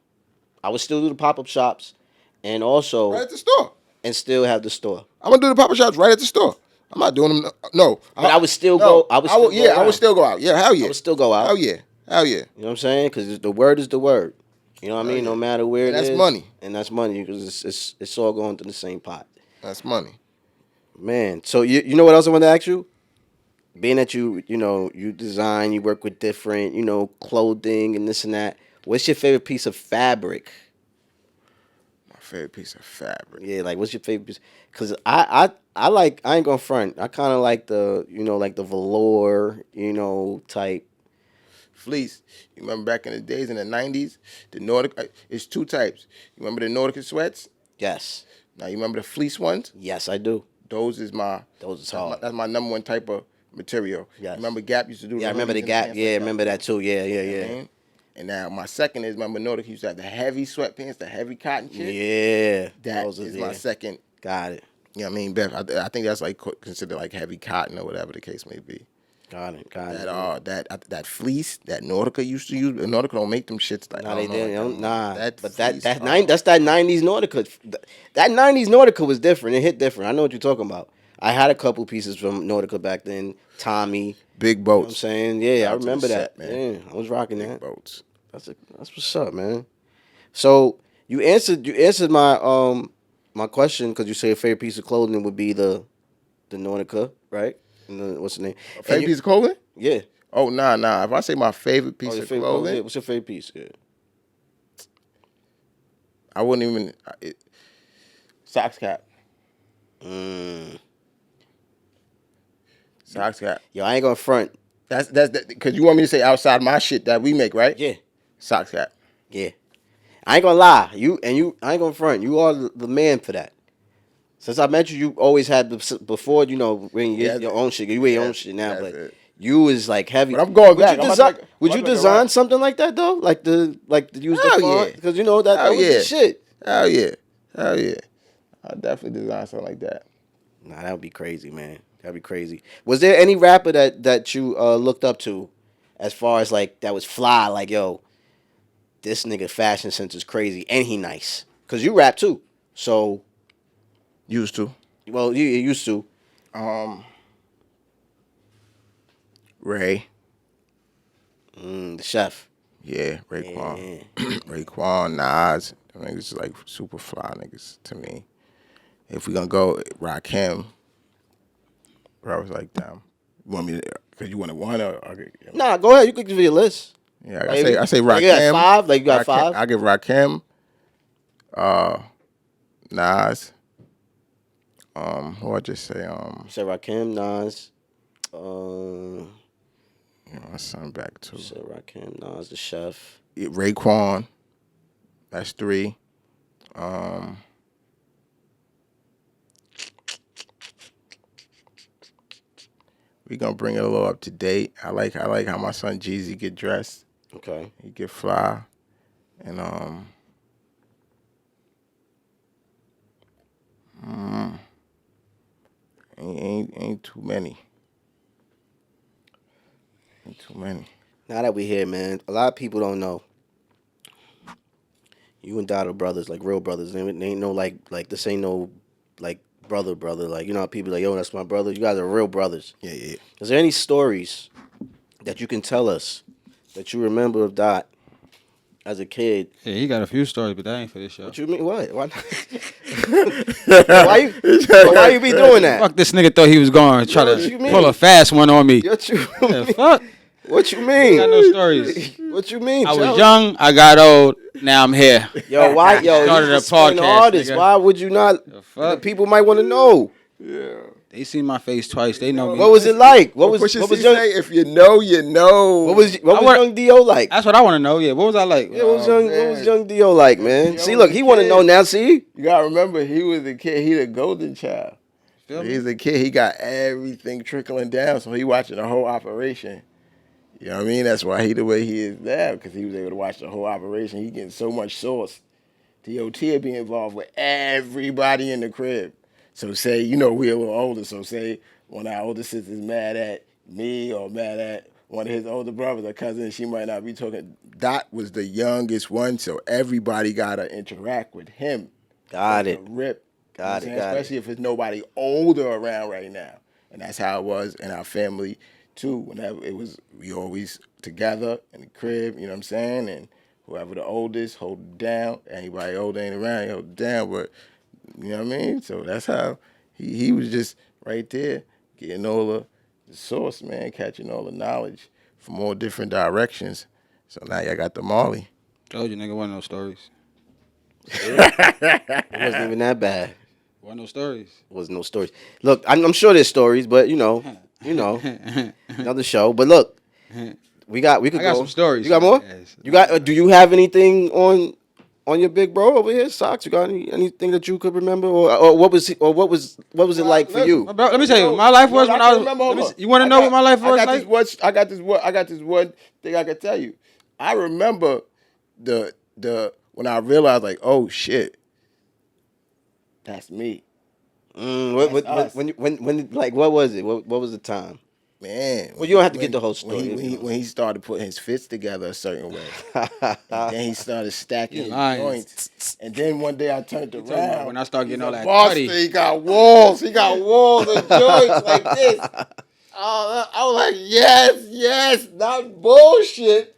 A: I would still do the pop-up shops and also
C: right at the store.
A: And still have the store.
C: I'm gonna do the pop-up shops right at the store. I'm not doing them. No,
A: but I would still go. I would
C: still go out. Yeah, hell yeah.
A: I would still go out.
C: Hell yeah.
A: You know what I'm saying? Because the word is the word. You know what I mean? No matter where it is.
C: That's money.
A: And that's money because it's all going to the same pot.
C: That's money.
A: Man, so you know what else I want to ask you? Being that you design, you work with different, clothing and this and that. What's your favorite piece of fabric?
C: My favorite piece of fabric.
A: Yeah, like what's your favorite piece? Because I ain't gonna front. I kind of like the, like the velour, type.
C: Fleece. You remember back in the days in the 90s, the Nordic, it's two types. You remember the Nordic sweats?
A: Yes.
C: Now you remember the fleece ones?
A: Yes, I do.
C: Those is
A: hard.
C: That's my number one type of material.
A: Yes.
C: Remember Gap used to do?
A: Yeah, I remember the Gap. Yeah, I remember that too. Yeah.
C: I mean? And now my second is my Nordica used to have the heavy sweatpants, the heavy cotton shit.
A: Yeah.
C: That
A: Those
C: is
A: are-
C: my
A: yeah.
C: second.
A: Got it.
C: You know what I mean? I think that's like considered like heavy cotton or whatever the case may be.
A: Got it.
C: That fleece that Nordica used to use. Nordica don't make them shits like.
A: Nah,
C: I
A: they
C: don't know,
A: didn't.
C: like
A: Nah.
C: that
A: But
C: fleece,
A: that's that 90s Nordica. That 90s Nordica was different. It hit different. I know what you're talking about. I had a couple pieces from Nordica back then. Tommy.
C: big
A: You know what I'm
C: boats.
A: saying? Yeah,
C: Shout
A: I
C: out to the
A: remember
C: set,
A: that.
C: man.
A: Yeah, I was rocking
C: Big
A: that.
C: boats.
A: That's what's up, man. So you answered my question because you say your favorite piece of clothing would be the Nautica, right? And what's the name?
C: Favorite piece of clothing?
A: Yeah.
C: Oh nah. If I say my favorite piece
A: Your
C: of
A: favorite
C: clothing,
A: Yeah, what's your favorite piece? Yeah.
C: I wouldn't even socks cap. Socks cap.
A: Yo, I ain't gonna front.
C: That's because you want me to say outside my shit that we make, right?
A: Yeah.
C: Socks cap.
A: Yeah. I ain't gonna lie. I ain't gonna front. You are the man for that. Since I met you, you always had before, when you get your own shit. You wear your own shit now, but
C: it.
A: you is like heavy.
C: But I'm going back.
A: Would you design something like that though? Like the use the
C: Hell
A: font?
C: yeah.
A: Because that
C: Hell
A: was
C: yeah.
A: the shit.
C: Hell yeah. I'll definitely design something like that.
A: Nah, that would be crazy, man. That'd be crazy. Was there any rapper that you looked up to, as far as like that was fly? Like, yo, this nigga fashion sense is crazy, and he nice. Cause you rap too, so
C: Used to.
A: well, you used to.
C: Ray.
A: The chef.
C: Yeah, Raekwon.
A: Yeah.
C: Raekwon, Nas. Them niggas like super fly niggas to me. If we gonna go Rakim, bro, I was like, damn. You want me to, cause you wanted one or
A: Nah, go ahead. You could give me a list.
C: yeah,
A: Like,
C: I say
A: like
C: Rakim.
A: you got five? Like you got
C: Rakim,
A: five?
C: I give Rakim, Nas, who I just say,
A: You said Rakim, Nas.
C: my son back too.
A: You said Rakim, Nas, the chef.
C: Raekwon, that's 3. We gonna bring it a little up to date. I like how my son Jeezy get dressed.
A: Okay.
C: He get fly, and ain't too many. Ain't too many.
A: Now that we here, man, a lot of people don't know. You and Dotto brothers, like real brothers. They ain't no like this ain't no like brother. Like, how people like, yo, that's my brother. You guys are real brothers.
C: Yeah.
A: Is there any stories that you can tell us that you remember of Dot as a kid?
B: Yeah, he got a few stories, but that ain't for this show.
A: What you mean? What? Why not? why you be doing that?
B: Fuck, this nigga thought he was going to try
A: What you
B: to
A: mean?
B: pull a fast one on me.
A: What you
B: The
A: mean?
B: fuck?
A: What you
B: I
A: mean?
B: got no stories.
A: What you mean?
B: I
A: Tell
B: was
A: us.
B: young, I got old, now I'm here.
A: Yo, why? Yo,
B: Started
A: you
B: a
A: just an
B: podcast,
A: artist.
B: nigga.
A: Why would you not?
B: The fuck?
A: People might want to know.
B: They seen my face twice. They know me.
A: What was it like? What was
C: Pusha T
A: young?
C: say? If you know, you know.
A: What was
B: want-
A: young Dio like?
B: That's what I want to know. Yeah, what was I like?
A: Yeah, what was young? What
C: man.
A: was young Dio like, man?
C: Yo,
A: See, look, he want to
C: kid.
A: know now. See,
C: You gotta remember, he was a kid. He the golden child.
B: Feel me?
C: He's a kid. He got everything trickling down, so he watching the whole operation. You know what I mean? That's why he the way he is now, because he was able to watch the whole operation. He getting so much sauce. DOT would be involved with everybody in the crib. So say, we a little older. So say one of our older sisters mad at me or mad at one of his older brothers or cousins, she might not be talking. Dot was the youngest one, so everybody got to interact with him.
A: got it.
C: Rip.
A: Got
C: You know
A: it,
C: what I'm saying?
A: got it.
C: Especially if there's nobody older around right now. And that's how it was in our family, too. Whenever we always together in the crib, you know what I'm saying? And whoever the oldest, hold it down. Anybody older ain't around, he hold it down. But, you know what I mean? So that's how he was just right there, getting all the source, man, catching all the knowledge from all different directions. So now y'all got the Molly.
B: Told you, nigga, wasn't no stories.
A: It wasn't even that bad.
B: Wasn't no stories.
A: Was no stories. Look, I'm sure there's stories, but another show. But look, we could
B: I got
A: go.
B: some stories.
A: You got more?
B: Yes.
A: You got? Do you have anything on your big bro over here, Socks? You got anything that you could remember, or what was it like for you?
B: Bro, let me tell you what my life was when I was.
C: Remember, hold on.
B: You want to know what my life was like?
C: I got this one thing I can tell you. I remember the when I realized like, oh shit, that's me.
A: What,
C: That's us.
A: when like what was it? What was the time?
C: Man,
A: Well, you don't have to get the whole story.
C: when he started putting his fits together a certain way, and then he started stacking
B: You
C: his
B: lying.
C: joints, and then one day I turned
B: talking about
C: around.
B: when I started getting
C: he's
B: all
C: a
B: that
C: monster.
B: cutty.
C: He got walls. He got walls and joints like this. I was like, yes, not bullshit,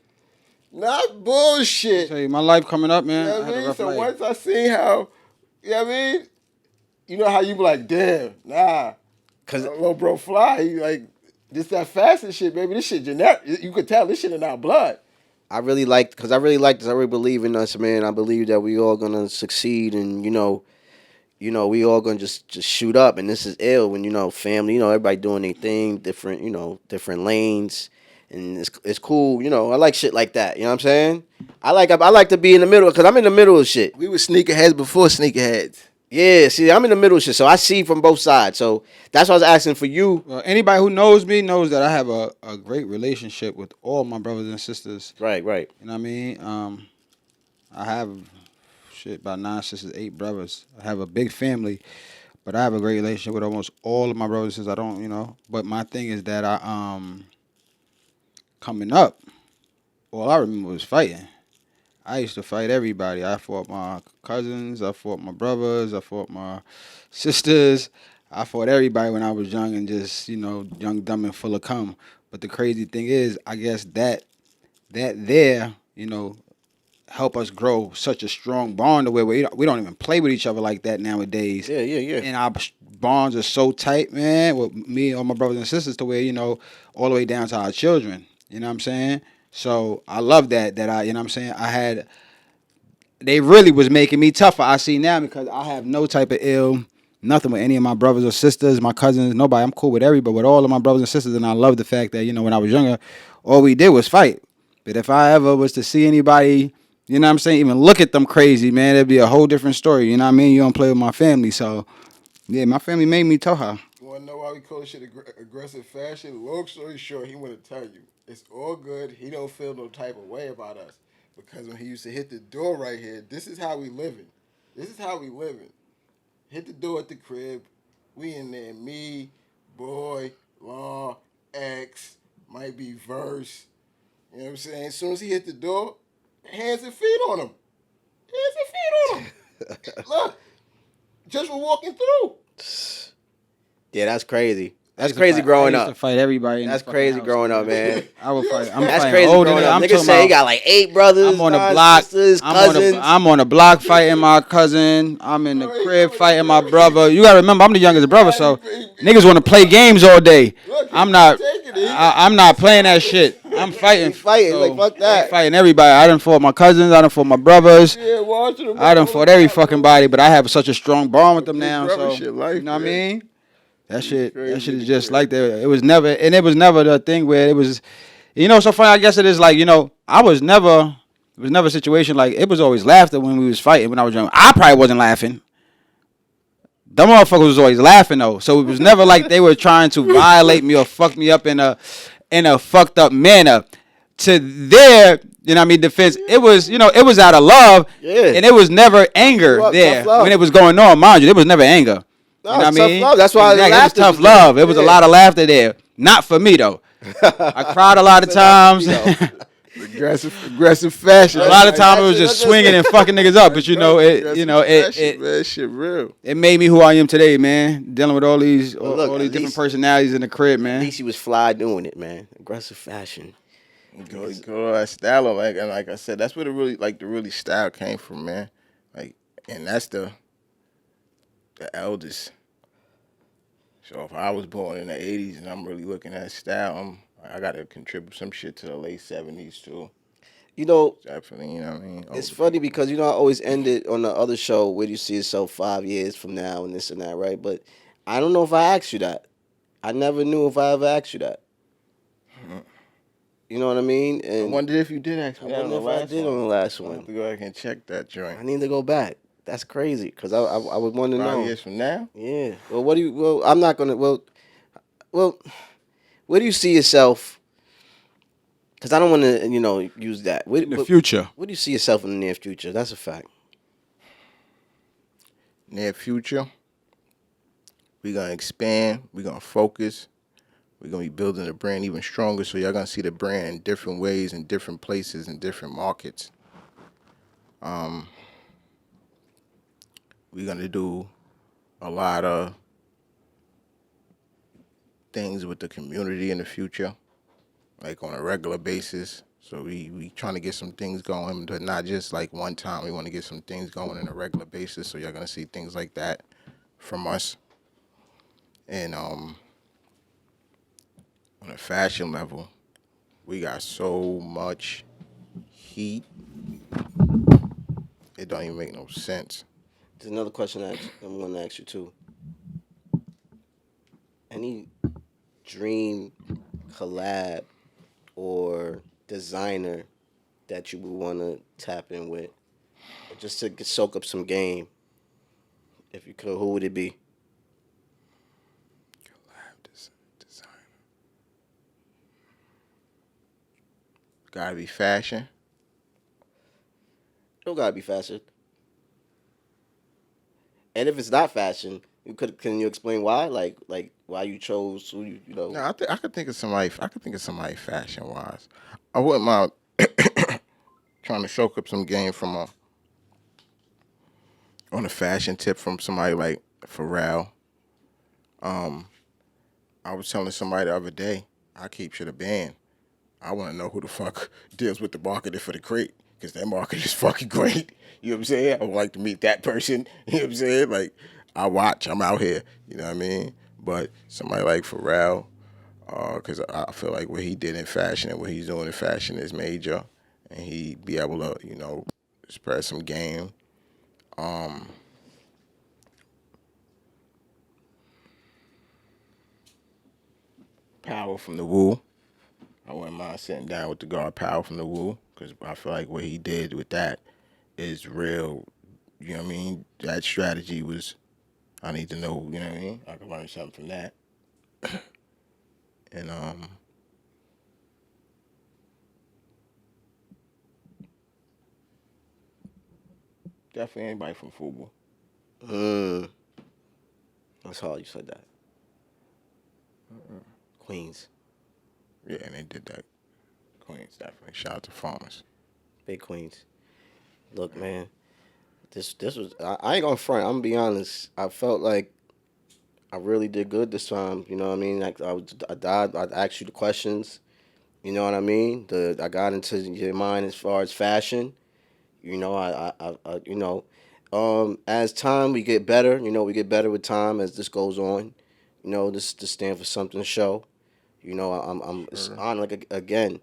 C: not bullshit.
B: Tell you, my life coming up,
C: You
B: man.
C: know
B: I
C: what
B: had
C: I
B: a
C: mean?
B: rough
C: So
B: life.
C: once I seen how, you know what I mean? You know how you be like, damn, nah.
A: Cause
C: Little bro fly, he like, this that fashion shit, baby. This shit generic. You could tell this shit in our blood.
A: I really liked, cause I really like this. I really believe in us, man. I believe that we all gonna succeed, and we all gonna just shoot up. And this is ill when family, everybody doing their thing, different, different lanes, and it's cool. I like shit like that. You know what I'm saying? I like to be in the middle, cause I'm in the middle of shit.
C: We were sneakerheads before sneakerheads.
A: Yeah, see, I'm in the middle of shit, so I see from both sides. So that's why I was asking for you.
B: Well, anybody who knows me knows that I have a great relationship with all my brothers and sisters.
A: Right.
B: You know what I mean? I have about 9 sisters, 8 brothers. I have a big family, but I have a great relationship with almost all of my brothers and sisters. I don't. But my thing is that I coming up, all I remember was fighting. I used to fight everybody. I fought my cousins, I fought my brothers, I fought my sisters. I fought everybody when I was young and just, young, dumb, and full of cum. But the crazy thing is, I guess that there, help us grow such a strong bond the way we don't even play with each other like that nowadays.
A: Yeah.
B: And our bonds are so tight, man, with me and all my brothers and sisters to where, all the way down to our children. You know what I'm saying? So I love that I, you know what I'm saying, they really was making me tougher. I see now because I have no type of nothing with any of my brothers or sisters, my cousins, nobody. I'm cool with everybody, with all of my brothers and sisters, and I love the fact that, when I was younger, all we did was fight. But if I ever was to see anybody, you know what I'm saying, even look at them crazy, man, it'd be a whole different story. You know what I mean? You don't play with my family. So, yeah, my family made me Toha.
C: You want to know why we call this shit aggressive fashion? Long story short, he want to tell you. It's all good. He don't feel no type of way about us. Because when he used to hit the door right here, this is how we living. This is how we living. Hit the door at the crib. We in there. Me, boy, Law, X, might be Verse. You know what I'm saying? As soon as he hit the door, hands and feet on him. Hands and feet on him. Look, just for walking through.
A: Yeah, that's crazy. That's crazy growing
B: I
A: up.
B: used to fight everybody.
A: That's crazy growing up, man.
B: I would fight. I'm
A: That's
B: fighting
A: crazy
B: older
A: growing
B: than-
A: up.
B: I'm
A: Niggas
B: talking
A: say he
B: about-
A: got like 8 brothers,
B: I'm on the
A: 9
B: block.
A: sisters, cousins.
B: I'm on the block fighting my cousin. I'm in the crib fighting my brother. You gotta remember, I'm the youngest brother, so niggas want to play games all day. I'm not. I'm not playing that shit. I'm fighting.
A: Like, fuck that.
B: I'm fighting everybody. I done fought my cousins. I done fought my brothers.
C: Yeah, watching him.
B: I done fought every fucking body, but I have such a strong bond with them
C: Big
B: now.
C: brother
B: So
C: shit life,
B: you know what I
C: man.
B: mean? That shit
C: crazy
B: is just like that. It was never the thing where it was, so funny. I guess it is like, it was never a situation like, it was always laughter when we was fighting when I was young. I probably wasn't laughing. Them motherfuckers was always laughing though. So it was never like they were trying to violate me or fuck me up in a fucked up manner. To their, defense, it was, it was out of love.
A: Yeah.
B: And it was never anger
A: Tough
B: there
A: love.
B: when it was going on. Mind you, it was never anger.
A: No,
B: You know what I
A: tough
B: mean?
A: love. That's why the
B: exactly. It was
A: laughter
B: tough
A: was there.
B: love. It was a
A: Yeah.
B: lot of laughter there. Not for me though. I cried a lot of times.
C: Aggressive fashion.
B: A lot of times it was
A: That's
B: just
A: it.
B: swinging and fucking niggas up, but
C: Man, shit real.
B: it made me who I am today, man. Dealing with all these
A: look,
B: all these
A: at
B: different
A: least-
B: personalities in the crib,
A: At
B: man.
A: least he was fly doing it, man. Aggressive fashion.
C: Go that style of like I said, that's where the really style came from, man. Like, and that's the eldest. So if I was born in the '80s and I'm really looking at style, I gotta contribute some shit to the late '70s too. Definitely, you know what I mean.
A: It's funny because I always end it on the other show where you see yourself 5 years from now and this and that, right? But I don't know if I asked you that. I never knew if I ever asked you that. You know what I mean?
C: I
A: And
C: wondered if you did ask me
A: I
C: that on the
A: wonder if I
C: last
A: did
C: one.
A: on the last
C: I
A: one.
C: have to go back and check that joint.
A: I need to go back. That's crazy because I would want to
C: 5
A: know.
C: years from now.
A: Yeah. Well, what do you? Well, I'm not gonna. Well, where do you see yourself Because I don't want to, use that.
B: In the future.
A: What do you see yourself in the near future? That's a fact.
C: Near future, we're gonna expand. We're gonna focus. We're gonna be building the brand even stronger. So y'all gonna see the brand in different ways, in different places, in different markets. We're gonna do a lot of things with the community in the future, like on a regular basis. So we trying to get some things going, but not just like one time. We want to get some things going on a regular basis. So y'all gonna see things like that from us. And on a fashion level, we got so much heat. It don't even make no sense.
A: There's another question I'm going to ask you too. Any dream collab or designer that you would want to tap in with, or just to soak up some game? If you could, who would it be?
C: Design. Gotta be fashion.
A: Don't gotta be fashion. And if it's not fashion, can you explain why? Like why you chose who you.
C: No, I could think of somebody. I could think of somebody fashion wise. I wouldn't mind trying to soak up some game from on a fashion tip from somebody like Pharrell. I was telling somebody the other day, I keep shit a band. I want to know who the fuck deals with the marketing for the crate, because that market is fucking great. You know what I'm saying? I would like to meet that person. You know what I'm saying? Like, I'm out here. You know what I mean? But somebody like Pharrell, because I feel like what he did in fashion and what he's doing in fashion is major, and he be able to, spread some game. Power from the Woo. I wouldn't mind sitting down with the guard Power from the Woo, because I feel like what he did with that is real. You know what I mean? That strategy was, I need to know, you know what I mean? I can learn something from that. And definitely anybody from Fubu.
A: Mm, that's hard. You said that. Queens,
C: Yeah, and they did that. Queens, definitely. Shout out to Farmers.
A: big Queens. Look, man, this was. I ain't gonna front. I'm gonna be honest. I felt like I really did good this time. You know what I mean? Like I died. I asked you the questions. You know what I mean? I got into your mind as far as fashion. As time we get better. We get better with time as this goes on. This to stand for something show. I'm it's on like again,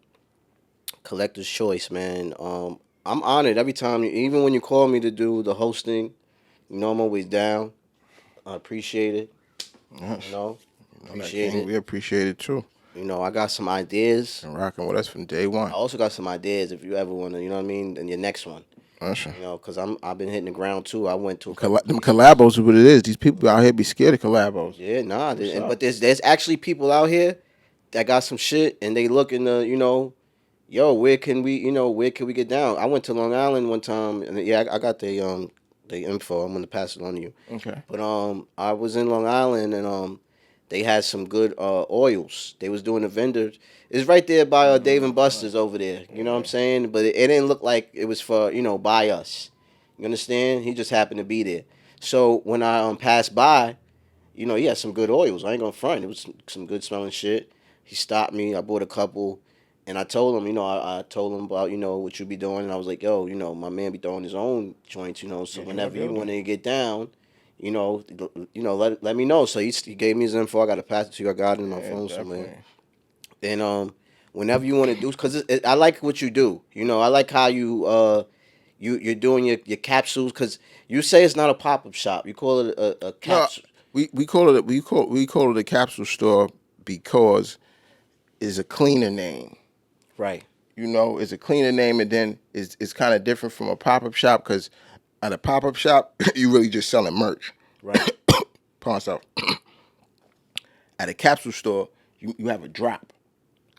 A: collector's choice, man. I'm honored every time. Even when you call me to do the hosting, I'm always down. I appreciate it. You
C: Yes.
A: know,
C: That
A: appreciate
C: King,
A: it.
C: we appreciate it too.
A: I got some ideas.
C: And rocking with us from day
A: I
C: one.
A: also got some ideas if you ever want to, you know what I mean, in your next one.
C: Listen.
A: Because I've been hitting the ground too. I went to a couple
C: Them
A: places.
C: collabos is what it is. These people out here be scared of collabos.
A: Yeah, nah.
C: What's up?
A: But there's actually people out here that got some shit and they looking to, yo, where can we get down? I went to Long Island one time and yeah, I got the info. I'm gonna pass it on to you.
C: Okay.
A: But I was in Long Island and they had some good oils. They was doing a vendor. It's right there by Dave and Buster's over there. You know what I'm saying? But it didn't look like it was for by us. You understand? He just happened to be there. So when I passed by, he had some good oils. I ain't gonna front. It was some good smelling shit. He stopped me. I bought a couple, and I told him, I told him about, what you be doing, and I was like, yo, my man be throwing his own joints, so
C: Yeah,
A: whenever you
C: building.
A: want to get down, let me know. So he gave me his info. I got to pass it to you. I got it in my
C: Yeah,
A: phone
C: definitely.
A: somewhere. And whenever you want to do, because I like what you do. I like how you're doing your capsules. Because you say it's not a pop up shop. You call it a
C: No,
A: capsule.
C: we call it we call it a capsule store because it's a cleaner name.
A: Right.
C: It's a cleaner name, and then it's kind of different from a pop up shop, because at a pop up shop you really just selling merch.
A: Right.
C: Pawn stuff. At a capsule store, you have a drop.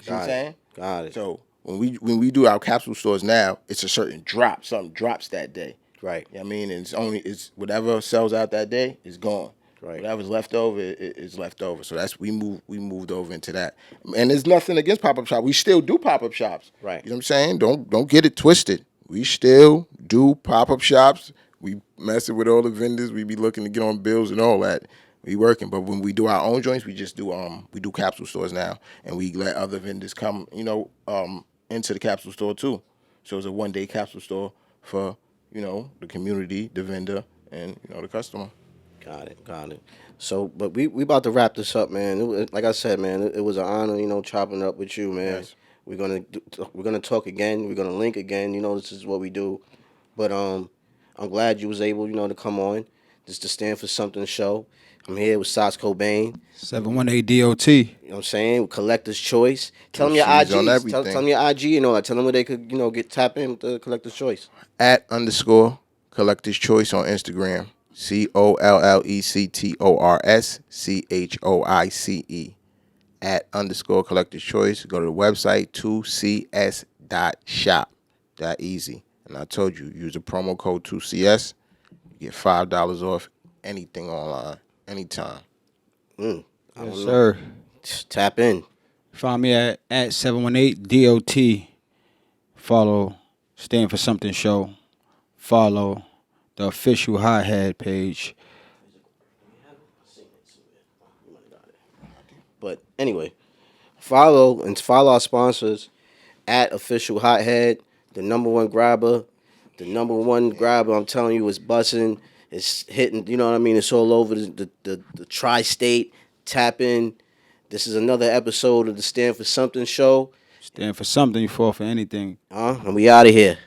C: See what I'm
A: Got it.
C: saying?
A: Got it.
C: So when we do our capsule stores now, it's a certain drop. Something drops that day.
A: Right.
C: You know what I mean, and it's whatever sells out that day is gone.
A: Right.
C: Whatever's left over is left over. So that's we moved over into that. And there's nothing against pop-up shop. We still do pop-up shops.
A: Right.
C: You know what I'm saying? Don't get it twisted. We still do pop-up shops. We messing with all the vendors. We be looking to get on bills and all that. We working, but when we do our own joints, we just do we do capsule stores now, and we let other vendors come, into the capsule store too. So it's a 1-day capsule store for the community, the vendor, and the customer.
A: Got it. So, but we about to wrap this up, man. Like I said, man, it was an honor, chopping up with you, man.
C: Yes.
A: We're gonna talk again. We're gonna link again. This is what we do. But I'm glad you was able, to come on. This is the Stand for Something show. I'm here with Sos Cobain.
B: 718 DOT.
A: You know what I'm saying? Collector's Choice. Tell them your IG.
C: She's on
A: Tell
C: everything.
A: them your IG and all that. Tell them where they could, get tap in with the Collector's Choice.
C: @_Collector's Choice on Instagram. COLLECTORS CHOICE @_Collector's Choice. Go to the website 2cs.shop. That easy. And I told you, use the promo code 2CS. You get $5 off anything online, anytime.
B: Yes, sir.
A: Tap in.
B: Find me at @718 DOT. Follow Stand for Something Show. Follow the official Hothead page.
A: But anyway, follow our sponsors @official Hothead, the number one grabber. The number one grabber, I'm telling you, is bussing. It's hitting, you know what I mean? It's all over the tri-state. Tap in. This is another episode of the Stand for Something show.
B: Stand for something, you fall for anything.
A: And we out of here.